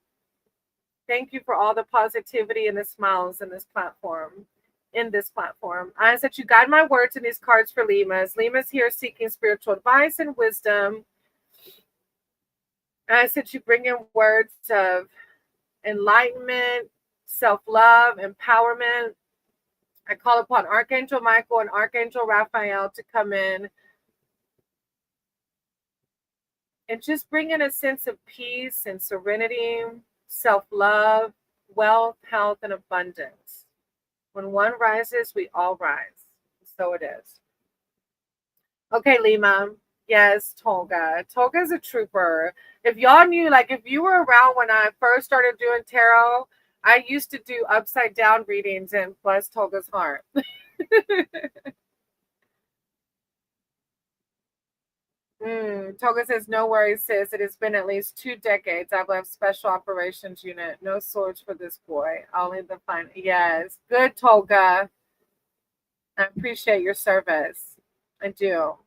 Thank you for all the positivity and the smiles in this platform. I ask that you guide my words in these cards for Lima's. Lima's here seeking spiritual advice and wisdom. I ask that you bring in words of enlightenment, self-love, empowerment. I call upon Archangel Michael and Archangel Raphael to come in and just bring in a sense of peace and serenity, self-love, wealth, health, and abundance. When one rises, we all rise. So it is. Okay, Lima. Yes, Tolga. Tolga's a trooper. If y'all knew, like if you were around when I first started doing tarot, I used to do upside down readings and bless Tolga's heart. Toga says, no worries, sis. It has been at least 2 decades. I've left special operations unit. No swords for this boy. Only the fine. Yes. Good, Toga. I appreciate your service. I do. All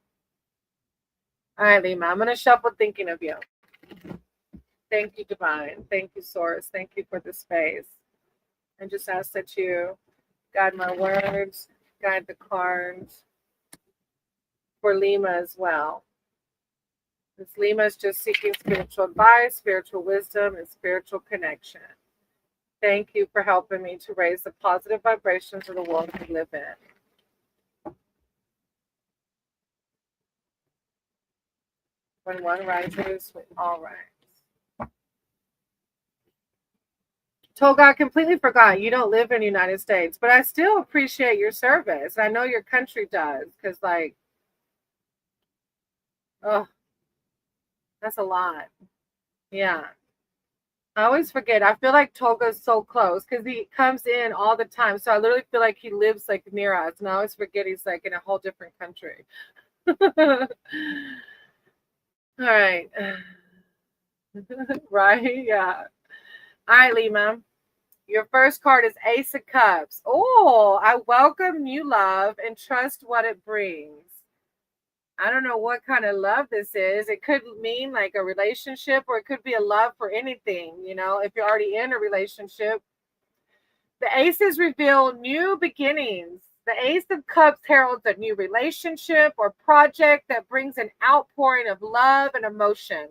right, Lima. I'm going to shuffle thinking of you. Thank you, Divine. Thank you, Source. Thank you for the space. I just ask that you guide my words, guide the cards for Lima as well. This Lima is just seeking spiritual advice, spiritual wisdom, and spiritual connection. Thank you for helping me to raise the positive vibrations of the world we live in. When one rises, we all rise. Toga, I completely forgot. You don't live in the United States, but I still appreciate your service. I know your country does, because, like, oh, that's a lot. Yeah. I always forget. I feel like Toga's so close because he comes in all the time. So I literally feel like he lives like near us. And I always forget he's like in a whole different country. All right. Right? Yeah. All right, Lima. Your first card is Ace of Cups. Oh, I welcome new love and trust what it brings. I don't know what kind of love this is. It could mean like a relationship, or it could be a love for anything, you know, if you're already in a relationship. The aces reveal new beginnings. The Ace of Cups heralds a new relationship or project that brings an outpouring of love and emotion.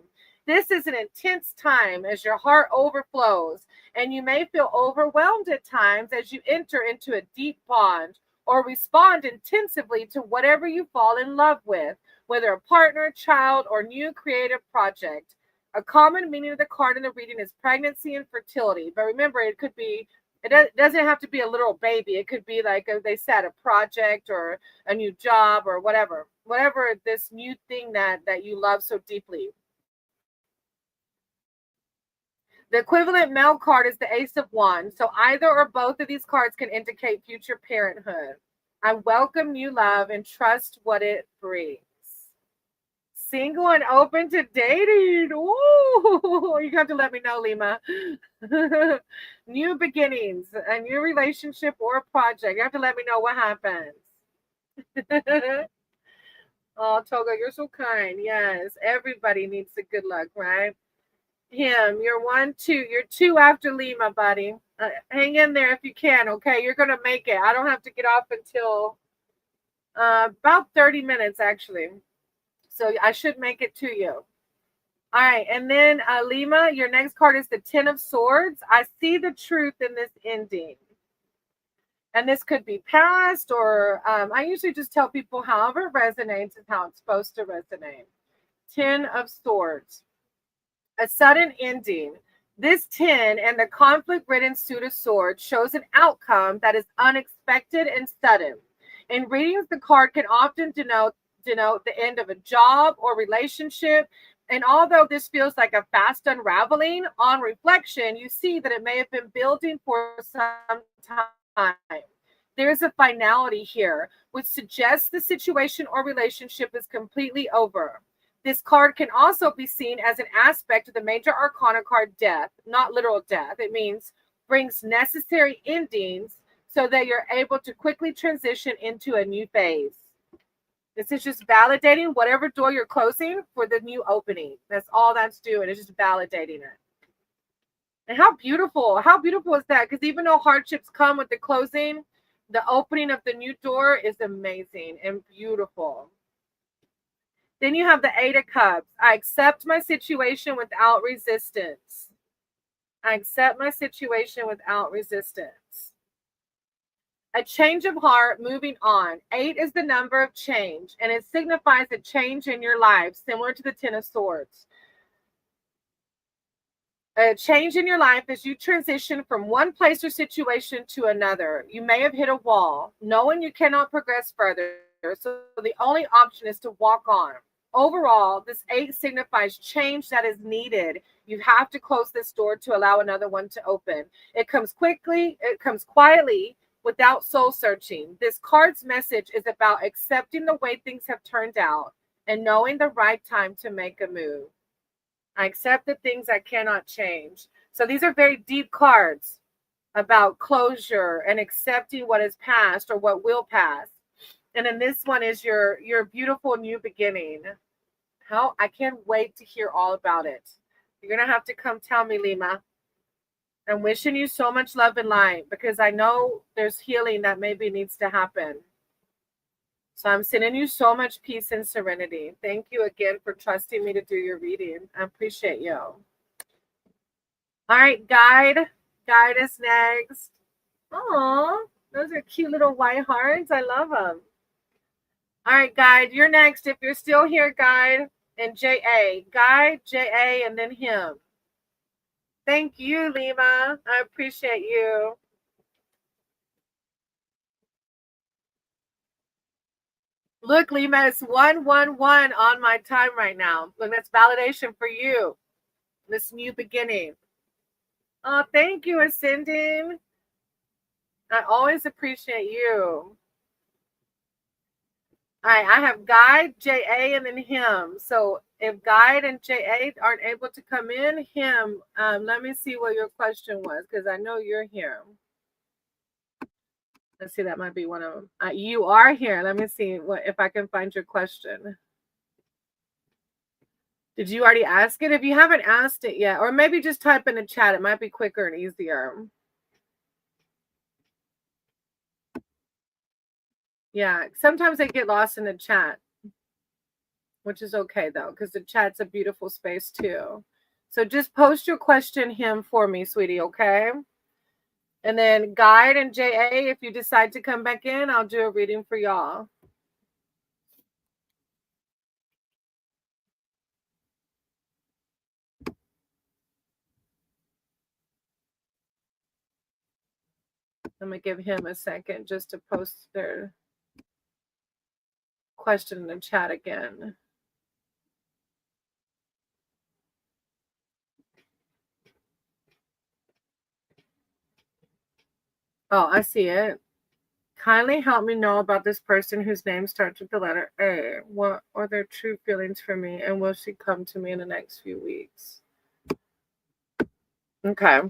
This is an intense time as your heart overflows, and you may feel overwhelmed at times as you enter into a deep bond or respond intensively to whatever you fall in love with, whether a partner, child, or new creative project. A common meaning of the card in the reading is pregnancy and fertility. But remember, it doesn't have to be a literal baby. It could be like they said, a project or a new job or whatever this new thing that you love so deeply. The equivalent male card is the Ace of Wands. So either or both of these cards can indicate future parenthood. I welcome new love and trust what it brings. Single and open to dating. Ooh, you have to let me know, Lima. New beginnings, a new relationship or a project. You have to let me know what happens. Oh, Toga, you're so kind. Yes, everybody needs the good luck, right? You're 1, 2. You're 2 after Lima, buddy. Hang in there if you can, okay? You're going to make it. I don't have to get off until about 30 minutes, actually. So I should make it to you. All right. And then Lima, your next card is the 10 of Swords. I see the truth in this ending. And this could be past, or I usually just tell people however it resonates is how it's supposed to resonate. 10 of Swords. A sudden ending. This 10 and the conflict-ridden suit of swords shows an outcome that is unexpected and sudden. In readings, the card can often denote the end of a job or relationship. And although this feels like a fast unraveling, on reflection, you see that it may have been building for some time. There's a finality here, which suggests the situation or relationship is completely over. This card can also be seen as an aspect of the major arcana card Death, not literal death. It means brings necessary endings so that you're able to quickly transition into a new phase. This is just validating whatever door you're closing for the new opening. That's all that's doing. It's just validating it. And how beautiful is that? Because even though hardships come with the closing, the opening of the new door is amazing and beautiful. Then you have the Eight of Cups. I accept my situation without resistance. I accept my situation without resistance. A change of heart, moving on. 8 is the number of change, and it signifies a change in your life, similar to the Ten of Swords. A change in your life as you transition from one place or situation to another. You may have hit a wall, knowing you cannot progress further, so the only option is to walk on. Overall, this 8 signifies change that is needed. You have to close this door to allow another one to open. It comes quickly, it comes quietly, without soul searching. This card's message is about accepting the way things have turned out and knowing the right time to make a move. I accept the things I cannot change. So these are very deep cards about closure and accepting what is past or what will pass. And then this one is your beautiful new beginning. How I can't wait to hear all about it. You're going to have to come tell me, Lima. I'm wishing you so much love and light because I know there's healing that maybe needs to happen. So I'm sending you so much peace and serenity. Thank you again for trusting me to do your reading. I appreciate you. All right, guide. Guide is next. Oh, those are cute little white hearts. I love them. All right, guide, you're next. If you're still here, guide, and J.A. Guide, J.A., and then him. Thank you, Lima. I appreciate you. Look, Lima, it's 111 on my time right now. Look, that's validation for you. This new beginning. Oh, thank you, Ascending. I always appreciate you. All right, I have Guide, J.A., and then him. So if Guide and J.A. aren't able to come in, him, let me see what your question was, because I know you're here. Let's see, that might be one of them. You are here. Let me see if I can find your question. Did you already ask it? If you haven't asked it yet, or maybe just type in the chat. It might be quicker and easier. Yeah, sometimes they get lost in the chat, which is okay, though, because the chat's a beautiful space, too. So just post your question, him, for me, sweetie, okay? And then Guide and J.A., if you decide to come back in, I'll do a reading for y'all. I'm going to give him a second just to post their question in the chat again. Oh, I see it. Kindly help me know about this person whose name starts with the letter A. What are their true feelings for me, and will she come to me in the next few weeks? Okay.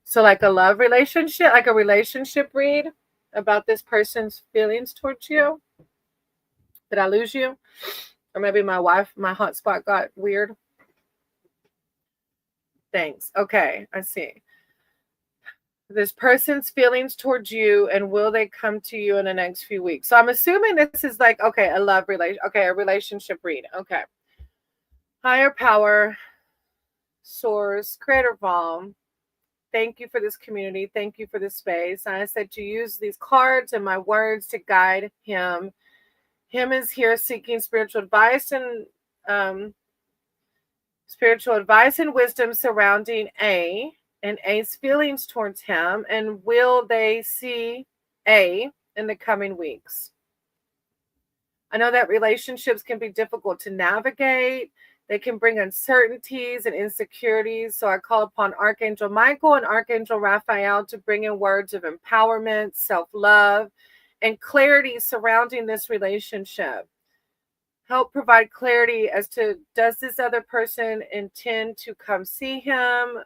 So like a love relationship, like a relationship read about this person's feelings towards you? Did I lose you? Or maybe my hotspot got weird? Thanks. Okay, I see. This person's feelings towards you, and will they come to you in the next few weeks? So I'm assuming this is like, okay, a love relation. Okay, a relationship read. Okay. Higher power, source, creator Valm. Thank you for this community. Thank you for this space. And I said to use these cards and my words to guide him. Him is here seeking spiritual advice and wisdom surrounding A and A's feelings towards him. And will they see A in the coming weeks? I know that relationships can be difficult to navigate. They can bring uncertainties and insecurities. So I call upon Archangel Michael and Archangel Raphael to bring in words of empowerment, self-love, and clarity surrounding this relationship. Help provide clarity as to, does this other person intend to come see him?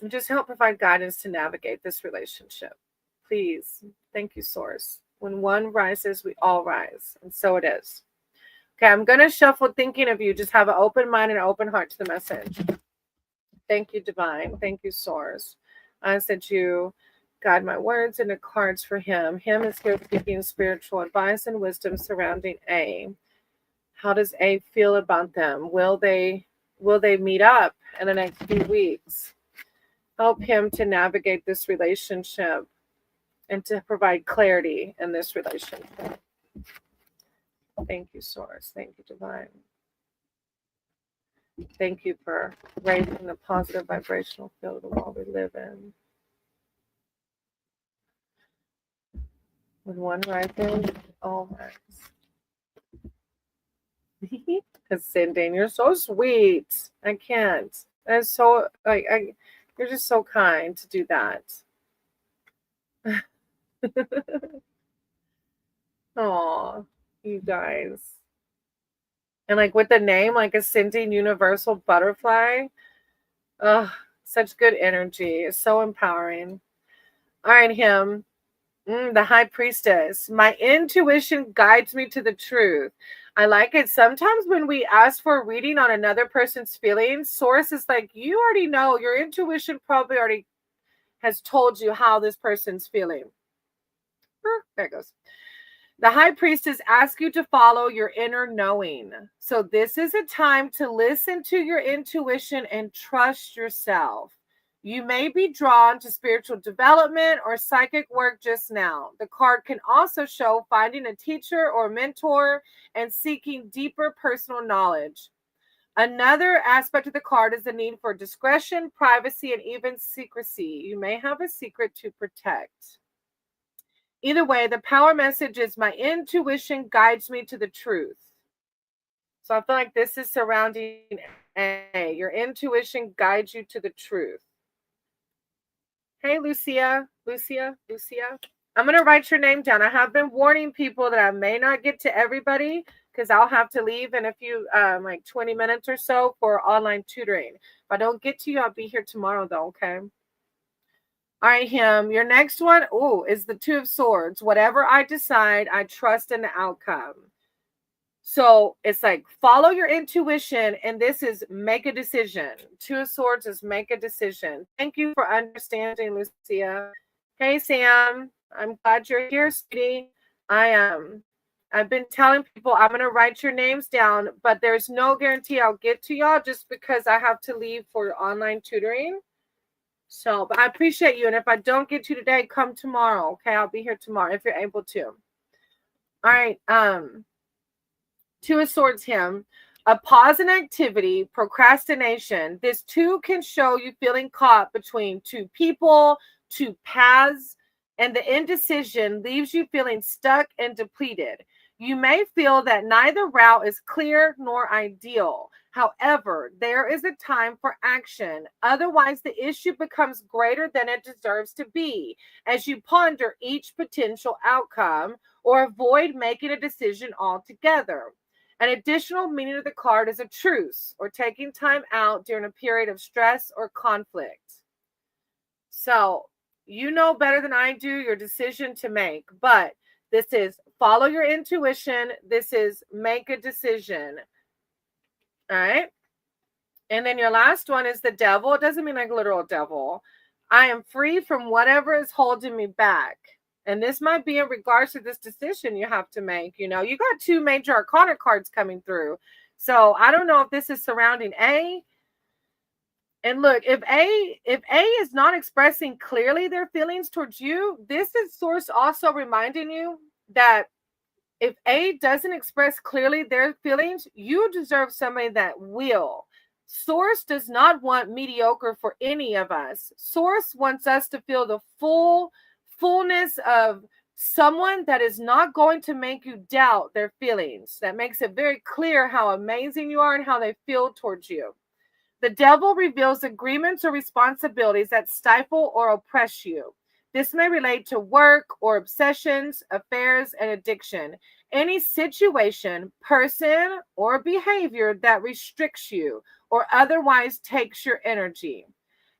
And just help provide guidance to navigate this relationship. Please. Thank you, Source. When one rises, we all rise. And so it is. Okay, I'm going to shuffle thinking of you. Just have an open mind and an open heart to the message. Thank you, Divine. Thank you, Source. I said you guide my words into cards for him. Him is here seeking spiritual advice and wisdom surrounding A. How does A feel about them? Will they meet up in the next few weeks? Help him to navigate this relationship and to provide clarity in this relationship. Thank you, Source. Thank you, Divine. Thank you for raising the positive vibrational field of the world we live in. When one rises, all rise. Ascending, you're so sweet. I can't. That's so you're just so kind to do that. Oh, you guys. And like with the name, like Ascending Universal Butterfly. Oh, such good energy. It's so empowering. All right, him. The High Priestess. My intuition guides me to the truth. I like it. Sometimes when we ask for a reading on another person's feelings, Source is like, you already know. Your intuition probably already has told you how this person's feeling. There it goes. The High Priestess asks you to follow your inner knowing. So this is a time to listen to your intuition and trust yourself. You may be drawn to spiritual development or psychic work just now. The card can also show finding a teacher or mentor and seeking deeper personal knowledge. Another aspect of the card is the need for discretion, privacy, and even secrecy. You may have a secret to protect. Either way, the power message is my intuition guides me to the truth. So I feel like this is surrounding A. Your intuition guides you to the truth. Hey, Lucia. I'm going to write your name down. I have been warning people that I may not get to everybody because I'll have to leave in a few, like 20 minutes or so for online tutoring. If I don't get to you, I'll be here tomorrow though, okay? All right, him. Your next one, is the Two of Swords. Whatever I decide, I trust in the outcome. So it's like follow your intuition, and this is make a decision. Two of Swords is make a decision. Thank you for understanding, Lucia. Hey, Sam. I'm glad you're here, sweetie. I've been telling people I'm going to write your names down, but there's no guarantee I'll get to y'all just because I have to leave for online tutoring. So, but I appreciate you. And if I don't get to you today, come tomorrow. Okay. I'll be here tomorrow if you're able to. All right. Two of Swords, him. A pause in activity, procrastination. This too can show you feeling caught between two people, two paths, and the indecision leaves you feeling stuck and depleted. You may feel that neither route is clear nor ideal. However, there is a time for action. Otherwise, the issue becomes greater than it deserves to be as you ponder each potential outcome or avoid making a decision altogether. An additional meaning of the card is a truce or taking time out during a period of stress or conflict. So, you know better than I do your decision to make, but this is follow your intuition. This is make a decision. All right. And then your last one is the Devil. It doesn't mean like literal devil. I am free from whatever is holding me back. And this might be in regards to this decision you have to make. You know, you got two major arcana cards coming through. So I don't know if this is surrounding A. And look, if A is not expressing clearly their feelings towards you, this is Source also reminding you that if A doesn't express clearly their feelings, you deserve somebody that will. Source does not want mediocre for any of us. Source wants us to feel the fullness of someone that is not going to make you doubt their feelings. That makes it very clear how amazing you are and how they feel towards you. The Devil reveals agreements or responsibilities that stifle or oppress you. This may relate to work or obsessions, affairs, and addiction. Any situation, person, or behavior that restricts you or otherwise takes your energy.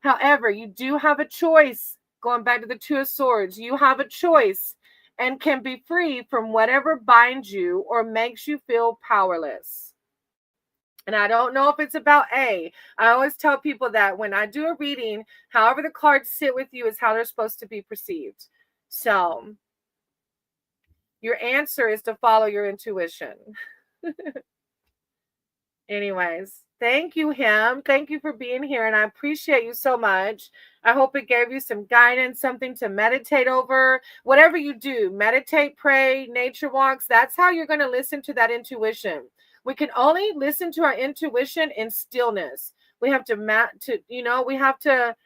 However, you do have a choice. Going back to the Two of Swords, you have a choice and can be free from whatever binds you or makes you feel powerless. And I don't know if it's about A. I always tell people that when I do a reading, however the cards sit with you is how they're supposed to be perceived. So your answer is to follow your intuition. Anyways, thank you, Him. Thank you for being here. And I appreciate you so much. I hope it gave you some guidance, something to meditate over. Whatever you do, meditate, pray, nature walks. That's how you're going to listen to that intuition. We can only listen to our intuition in stillness. We have to we have to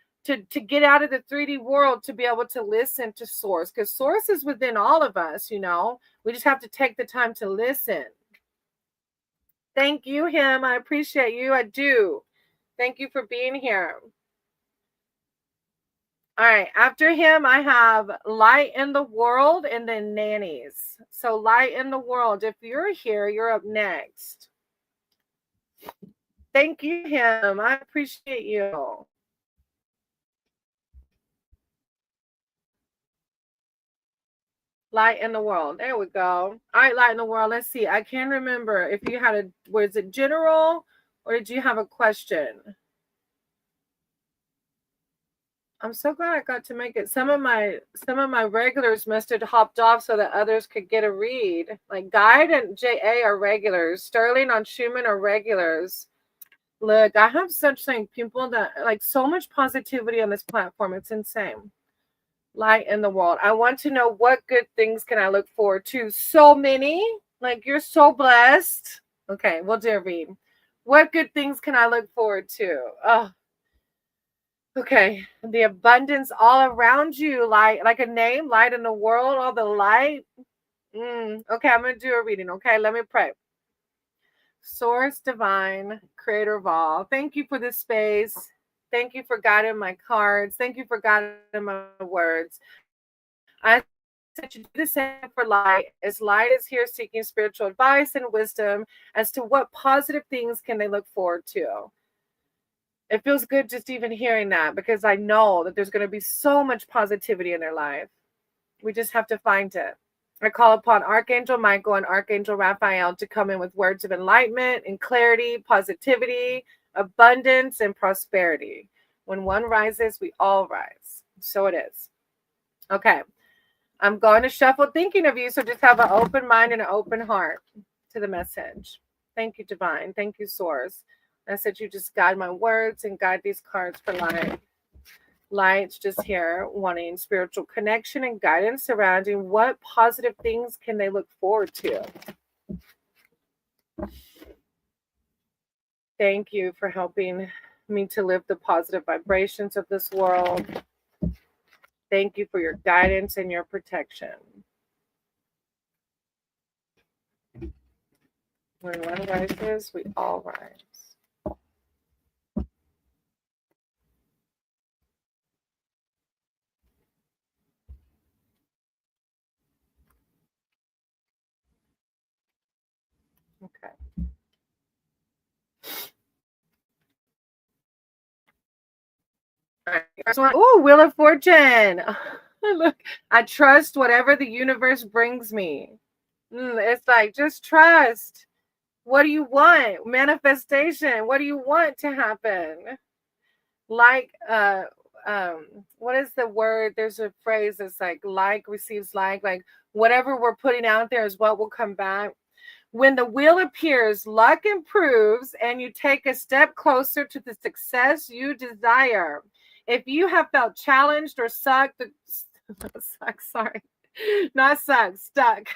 get out of the 3D world to be able to listen to source, because source is within all of us. We just have to take the time to listen. Thank you, Him. I appreciate you. I do. Thank you for being here. All right. After Him, I have Light in the World and then Nannies. So Light in the World, if you're here, you're up next. Thank you, Him. I appreciate you. Light in the World. There we go. All right, Light in the World. Let's see. I can't remember if you had was it general or did you have a question? I'm so glad I got to make it. Some of my regulars must have hopped off so that others could get a read. Like Guide and JA are regulars. Sterling on Schumann are regulars. Look, I have such people that like so much positivity on this platform. It's insane. Light in the world. I want to know what good things can I look forward to. So many. Like you're so blessed. Okay, we'll do a read. What good things can I look forward to? Oh. Okay, the abundance all around you, like a name, light in the world, all the light. Okay, I'm gonna do a reading. Okay, let me pray. Source divine, creator of all, thank you for this space. Thank you for guiding my cards. Thank you for guiding my words. I said you do the same for light, as light is here seeking spiritual advice and wisdom as to what positive things can they look forward to. It feels good just even hearing that, because I know that there's going to be so much positivity in their life. We just have to find it. I call upon Archangel Michael and Archangel Raphael to come in with words of enlightenment and clarity, positivity, abundance, and prosperity. When one rises, we all rise. So it is. Okay. I'm going to shuffle thinking of you, so just have an open mind and an open heart to the message. Thank you, Divine. Thank you, Source. I said you just guide my words and guide these cards for light. Light's just here wanting spiritual connection and guidance surrounding what positive things can they look forward to. Thank you for helping me to live the positive vibrations of this world. Thank you for your guidance and your protection. When one rises, we all rise. Okay. All right. First one. Oh, Wheel of Fortune. Look, I trust whatever the universe brings me. It's like, just trust. What do you want? Manifestation. What do you want to happen? Like, what is the word? There's a phrase that's like receives like whatever we're putting out there is what will come back. When the wheel appears, luck improves and you take a step closer to the success you desire. If you have felt challenged or stuck, stuck.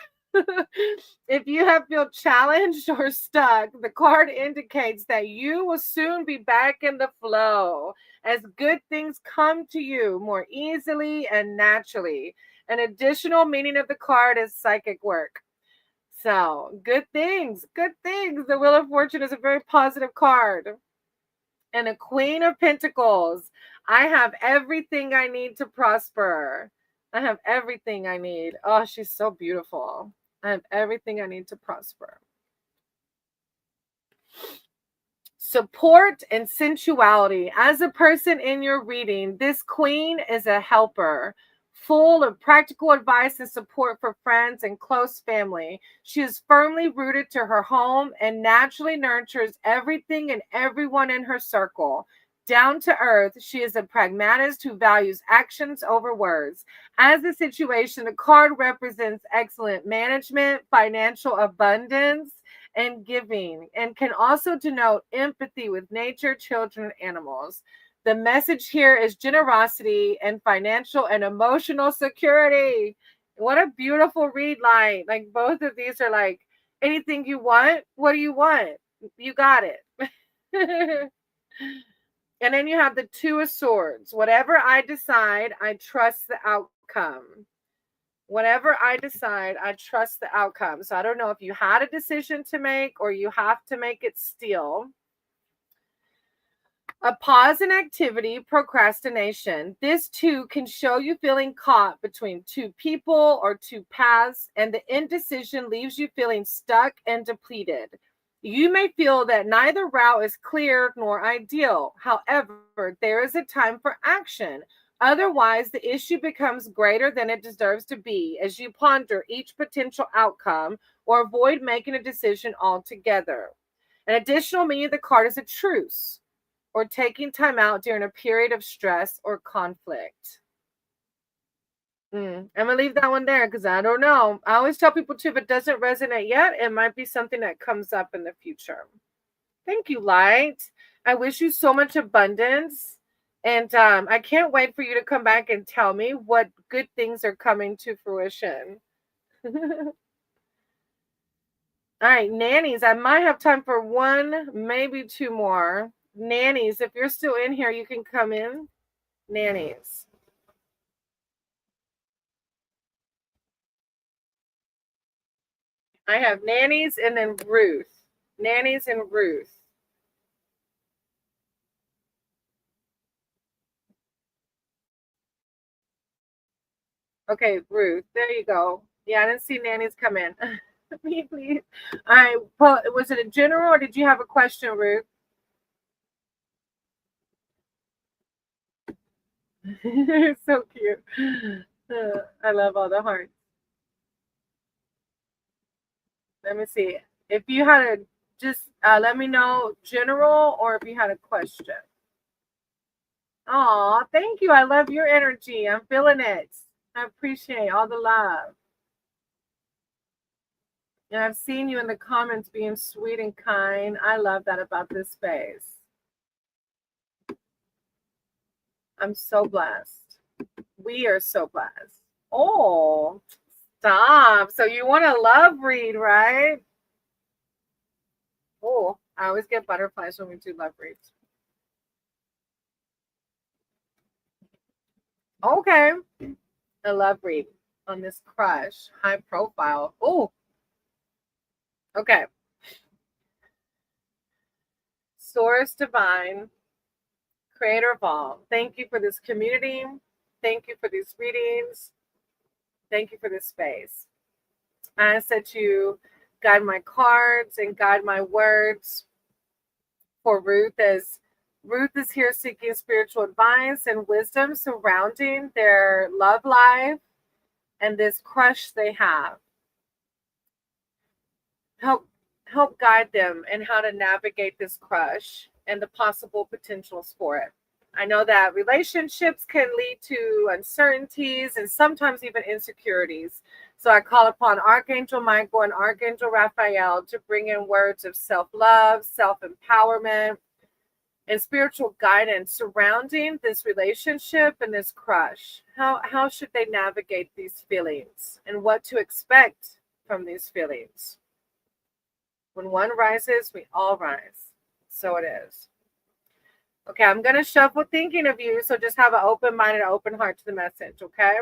If you have feel challenged or stuck, the card indicates that you will soon be back in the flow as good things come to you more easily and naturally. An additional meaning of the card is psychic work. So, good things, good things. The Wheel of Fortune is a very positive card. And a Queen of Pentacles. I have everything I need to prosper. I have everything I need. Oh, she's so beautiful. I have everything I need to prosper. Support and sensuality. As a person in your reading, this queen is a helper, full of practical advice and support for friends and close family. She is firmly rooted to her home and naturally nurtures everything and everyone in her circle. Down to earth, she is a pragmatist who values actions over words. As a situation, the card represents excellent management, financial abundance, and giving, and can also denote empathy with nature, children, and animals. The message here is generosity and financial and emotional security. What a beautiful read line. Like both of these are like, anything you want, what do you want? You got it. And then you have the Two of Swords. Whatever I decide, I trust the outcome. Whatever I decide, I trust the outcome. So I don't know if you had a decision to make or you have to make it still. A pause in activity, procrastination. This too can show you feeling caught between two people or two paths, and the indecision leaves you feeling stuck and depleted. You may feel that neither route is clear nor ideal. However, there is a time for action. Otherwise, the issue becomes greater than it deserves to be as you ponder each potential outcome or avoid making a decision altogether. An additional meaning of the card is a truce or taking time out during a period of stress or conflict. I'm going to leave that one there because I don't know. I always tell people too, if it doesn't resonate yet, it might be something that comes up in the future. Thank you, Light. I wish you so much abundance. And I can't wait for you to come back and tell me what good things are coming to fruition. All right, nannies. I might have time for one, maybe two more. Nannies, if you're still in here, you can come in. Nannies. I have nannies and then Ruth. Nannies and Ruth. Okay, Ruth. There you go. Yeah, I didn't see nannies come in. Me, please. All right. Well, was it a general or did you have a question, Ruth? So cute. I love all the hearts. Let me see. If you had a just let me know general or if you had a question. Oh, thank you. I love your energy. I'm feeling it. I appreciate all the love. And I've seen you in the comments being sweet and kind. I love that about this space. I'm so blessed. We are so blessed. Oh, stop. So you want a love read, right? Oh, I always get butterflies when we do love reads. Okay. A love read on this crush, high profile. Oh, okay. Source Divine, Creator of all. Thank you for this community. Thank you for these readings. Thank you for this space. I ask that you guide my cards and guide my words for Ruth as Ruth is here seeking spiritual advice and wisdom surrounding their love life and this crush they have. Help guide them in how to navigate this crush and the possible potentials for it. I know that relationships can lead to uncertainties and sometimes even insecurities. So I call upon Archangel Michael and Archangel Raphael to bring in words of self-love, self-empowerment, and spiritual guidance surrounding this relationship and this crush. How should they navigate these feelings and what to expect from these feelings? When one rises, we all rise. So it is. Okay, I'm going to shuffle thinking of you, so just have an open mind and an open heart to the message, okay?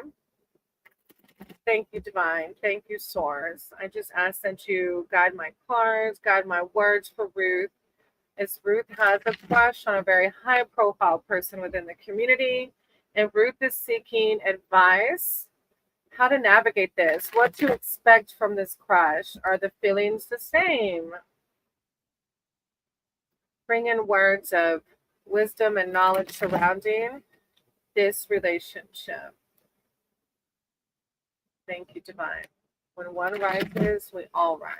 Thank you, Divine. Thank you, Source. I just ask that you guide my cards, guide my words for Ruth, as Ruth has a crush on a very high-profile person within the community, and Ruth is seeking advice how to navigate this, what to expect from this crush. Are the feelings the same? Bring in words of wisdom and knowledge surrounding this relationship. Thank you, Divine. When one rises, we all rise.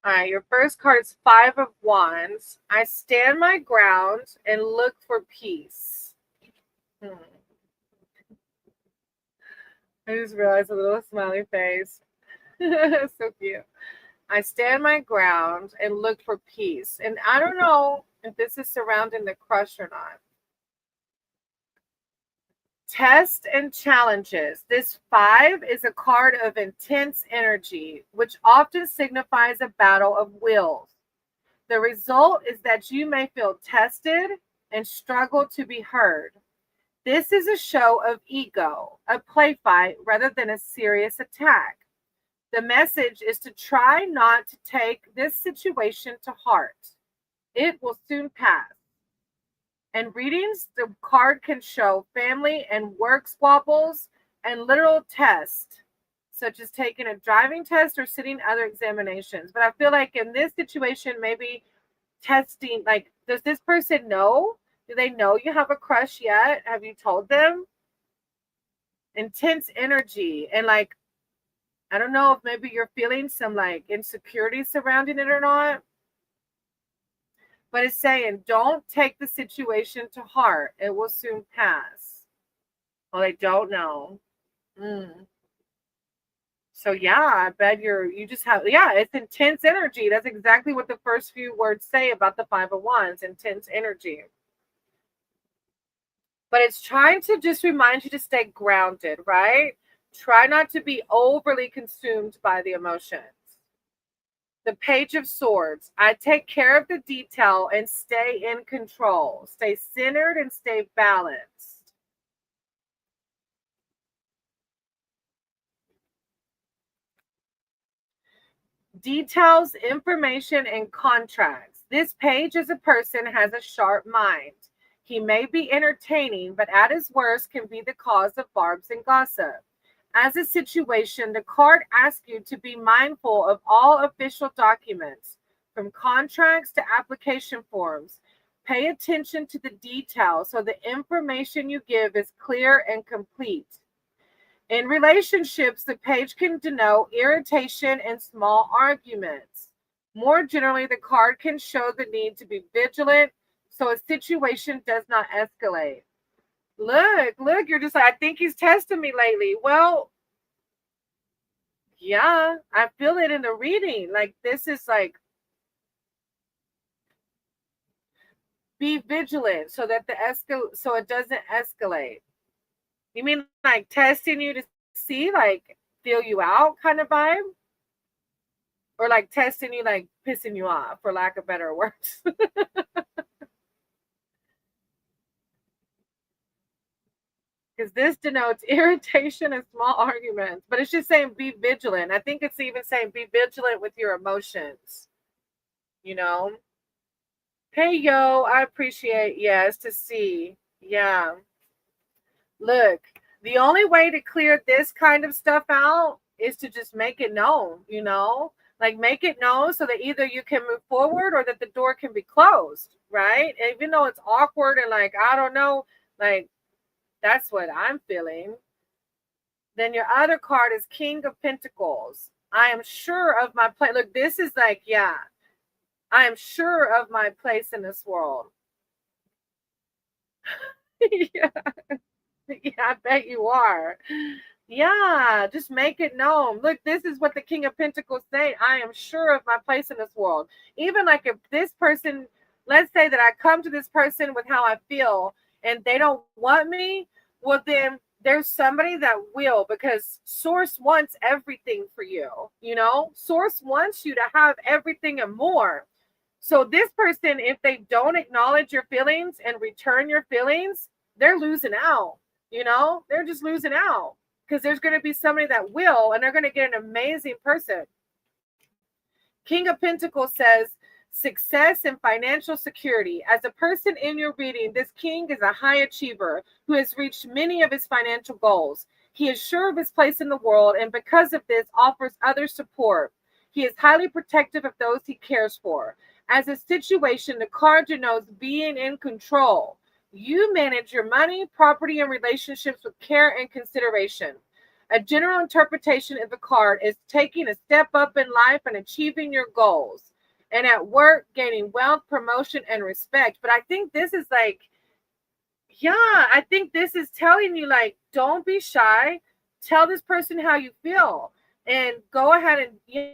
All right, your first card is Five of Wands. I stand my ground and look for peace. I just realized a little smiley face. So cute. I stand my ground and look for peace. And I don't know if this is surrounding the crush or not. Test and challenges. This 5 is a card of intense energy, which often signifies a battle of wills. The result is that you may feel tested and struggle to be heard. This is a show of ego, a play fight rather than a serious attack. The message is to try not to take this situation to heart. It will soon pass. And readings, the card can show family and work squabbles and literal tests, such as taking a driving test or sitting other examinations. But I feel like in this situation, maybe testing, like, does this person know? Do they know you have a crush yet? Have you told them? Intense energy. And like, I don't know if maybe you're feeling some like insecurity surrounding it or not. But it's saying, don't take the situation to heart. It will soon pass. Well, they don't know. So yeah, I bet you just have, it's intense energy. That's exactly what the first few words say about the Five of Wands, intense energy. But it's trying to just remind you to stay grounded, right? Try not to be overly consumed by the emotions. The Page of Swords. I take care of the detail and stay in control. Stay centered and stay balanced. Details, information, and contracts. This page as a person has a sharp mind. He may be entertaining, but at his worst can be the cause of barbs and gossip. As a situation, the card asks you to be mindful of all official documents, from contracts to application forms. Pay attention to the details so the information you give is clear and complete. In relationships, the page can denote irritation and small arguments. More generally, the card can show the need to be vigilant so a situation does not escalate. Look, you're just like, I think he's testing me lately. Well, yeah, I feel it in the reading. Like, this is like, be vigilant so that so it doesn't escalate. You mean like testing you to see, like, feel you out kind of vibe? Or like testing you, like pissing you off, for lack of better words. Because this denotes irritation and small arguments, but it's just saying be vigilant. I think it's even saying be vigilant with your emotions, you know? Hey, yo, I appreciate, yes, to see. Yeah. Look, the only way to clear this kind of stuff out is to just make it known, you know? Like, make it known so that either you can move forward or that the door can be closed, right? And even though it's awkward and like, I don't know, like, that's what I'm feeling. Then your other card is King of Pentacles. I am sure of my place. Look, this is like, yeah, I am sure of my place in this world. Yeah. Yeah, I bet you are. Yeah, just make it known. Look, this is what the King of Pentacles say. I am sure of my place in this world. Even like if this person, let's say that I come to this person with how I feel and they don't want me, well, then there's somebody that will, because Source wants everything for you. You know, Source wants you to have everything and more. So this person, if they don't acknowledge your feelings and return your feelings, they're losing out. You know, they're just losing out, because there's going to be somebody that will, and they're going to get an amazing person. King of Pentacles says, success and financial security. As a person in your reading, this king is a high achiever who has reached many of his financial goals. He is sure of his place in the world, and because of this, offers others support. He is highly protective of those he cares for. As a situation, the card denotes being in control. You manage your money, property, and relationships with care and consideration. A general interpretation of the card is taking a step up in life and achieving your goals. And at work, gaining wealth, promotion, and respect. But I think this is like, yeah, I think this is telling you, like, don't be shy. Tell this person how you feel. And go ahead and, yeah.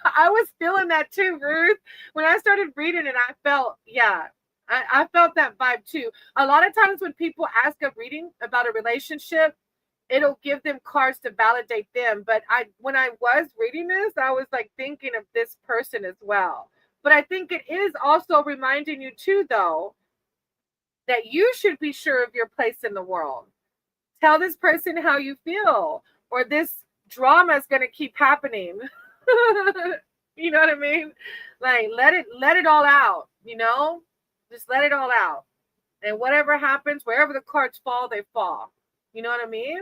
I was feeling that too, Ruth. When I started reading it, I felt, yeah, I felt that vibe too. A lot of times when people ask a reading about a relationship, it'll give them cards to validate them. But when I was reading this, I was like thinking of this person as well. But I think it is also reminding you too, though, that you should be sure of your place in the world. Tell this person how you feel, or this drama is going to keep happening. You know what I mean? Like, let it all out, just let it all out. And whatever happens, wherever the cards fall, they fall. You know what I mean?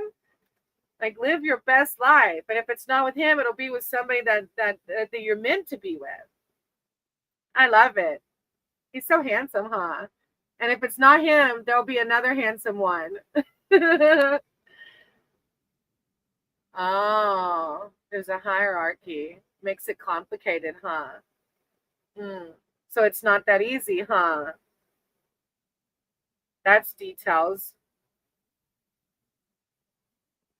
Like, live your best life. And if it's not with him, it'll be with somebody that you're meant to be with. I love it. He's so handsome, huh? And if it's not him, there'll be another handsome one. Oh, there's a hierarchy. Makes it complicated, huh? So it's not that easy, huh? That's details.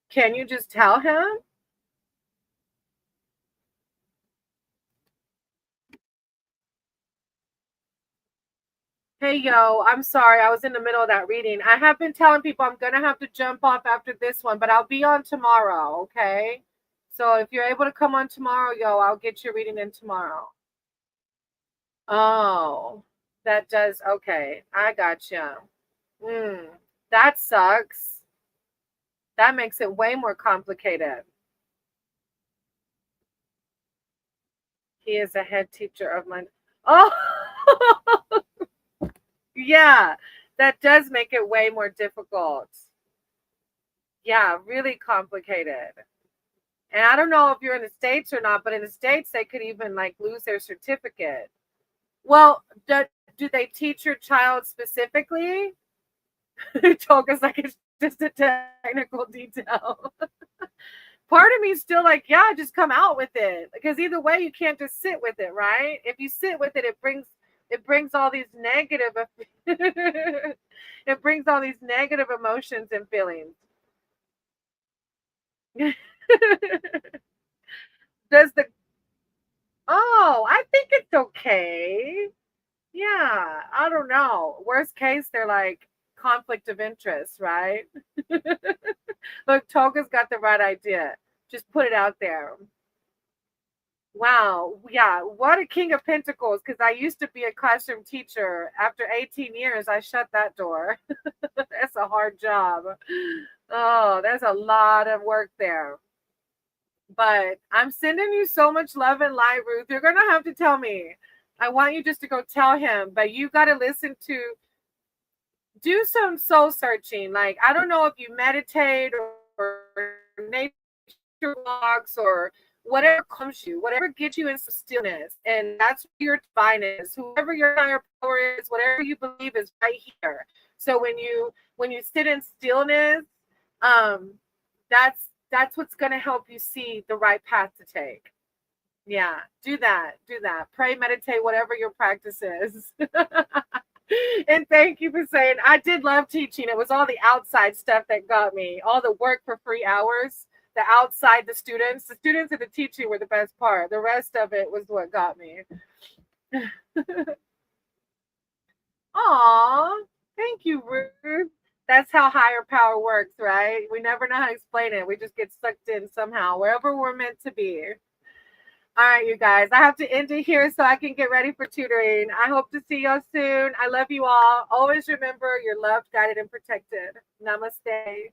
Can you just tell him? Hey, yo, I'm sorry. I was in the middle of that reading. I have been telling people I'm going to have to jump off after this one, but I'll be on tomorrow, okay? So if you're able to come on tomorrow, yo, I'll get your reading in tomorrow. Oh, that does. Okay, I gotcha. That sucks. That makes it way more complicated. He is a head teacher of mine. Oh, yeah, that does make it way more difficult. Yeah, really complicated. And I don't know if you're in the States or not, but in the States, they could even like lose their certificate. Well, do they teach your child specifically? Toga's like, it's just a technical detail. Part of me is still like, yeah, just come out with it. Because either way, you can't just sit with it, right? If you sit with it, it brings all these negative it brings all these negative emotions and feelings. Does the I think it's okay. Yeah, I don't know. Worst case, they're like conflict of interest, right? Look, Toga's got the right idea. Just put it out there. Wow. Yeah. What a king of pentacles. Because I used to be a classroom teacher. After 18 years, I shut that door. That's a hard job. Oh, there's a lot of work there. But I'm sending you so much love and light, Ruth. You're going to have to tell me. I want you just to go tell him. But you got to do some soul searching. Like, I don't know if you meditate or nature walks or whatever comes you, whatever gets you into stillness. And that's where your divine is. Whoever your higher power is, whatever you believe is right here. So when you sit in stillness, that's what's going to help you see the right path to take. Yeah, do that. Pray, meditate, whatever your practice is. And thank you for saying, I did love teaching. It was all the outside stuff that got me, all the work for 3 hours. The outside, the students and the teaching were the best part. The rest of it was what got me. Aw, thank you, Ruth. That's how higher power works, right? We never know how to explain it. We just get sucked in somehow, wherever we're meant to be. All right, you guys, I have to end it here so I can get ready for tutoring. I hope to see y'all soon. I love you all. Always remember you're loved, guided, and protected. Namaste.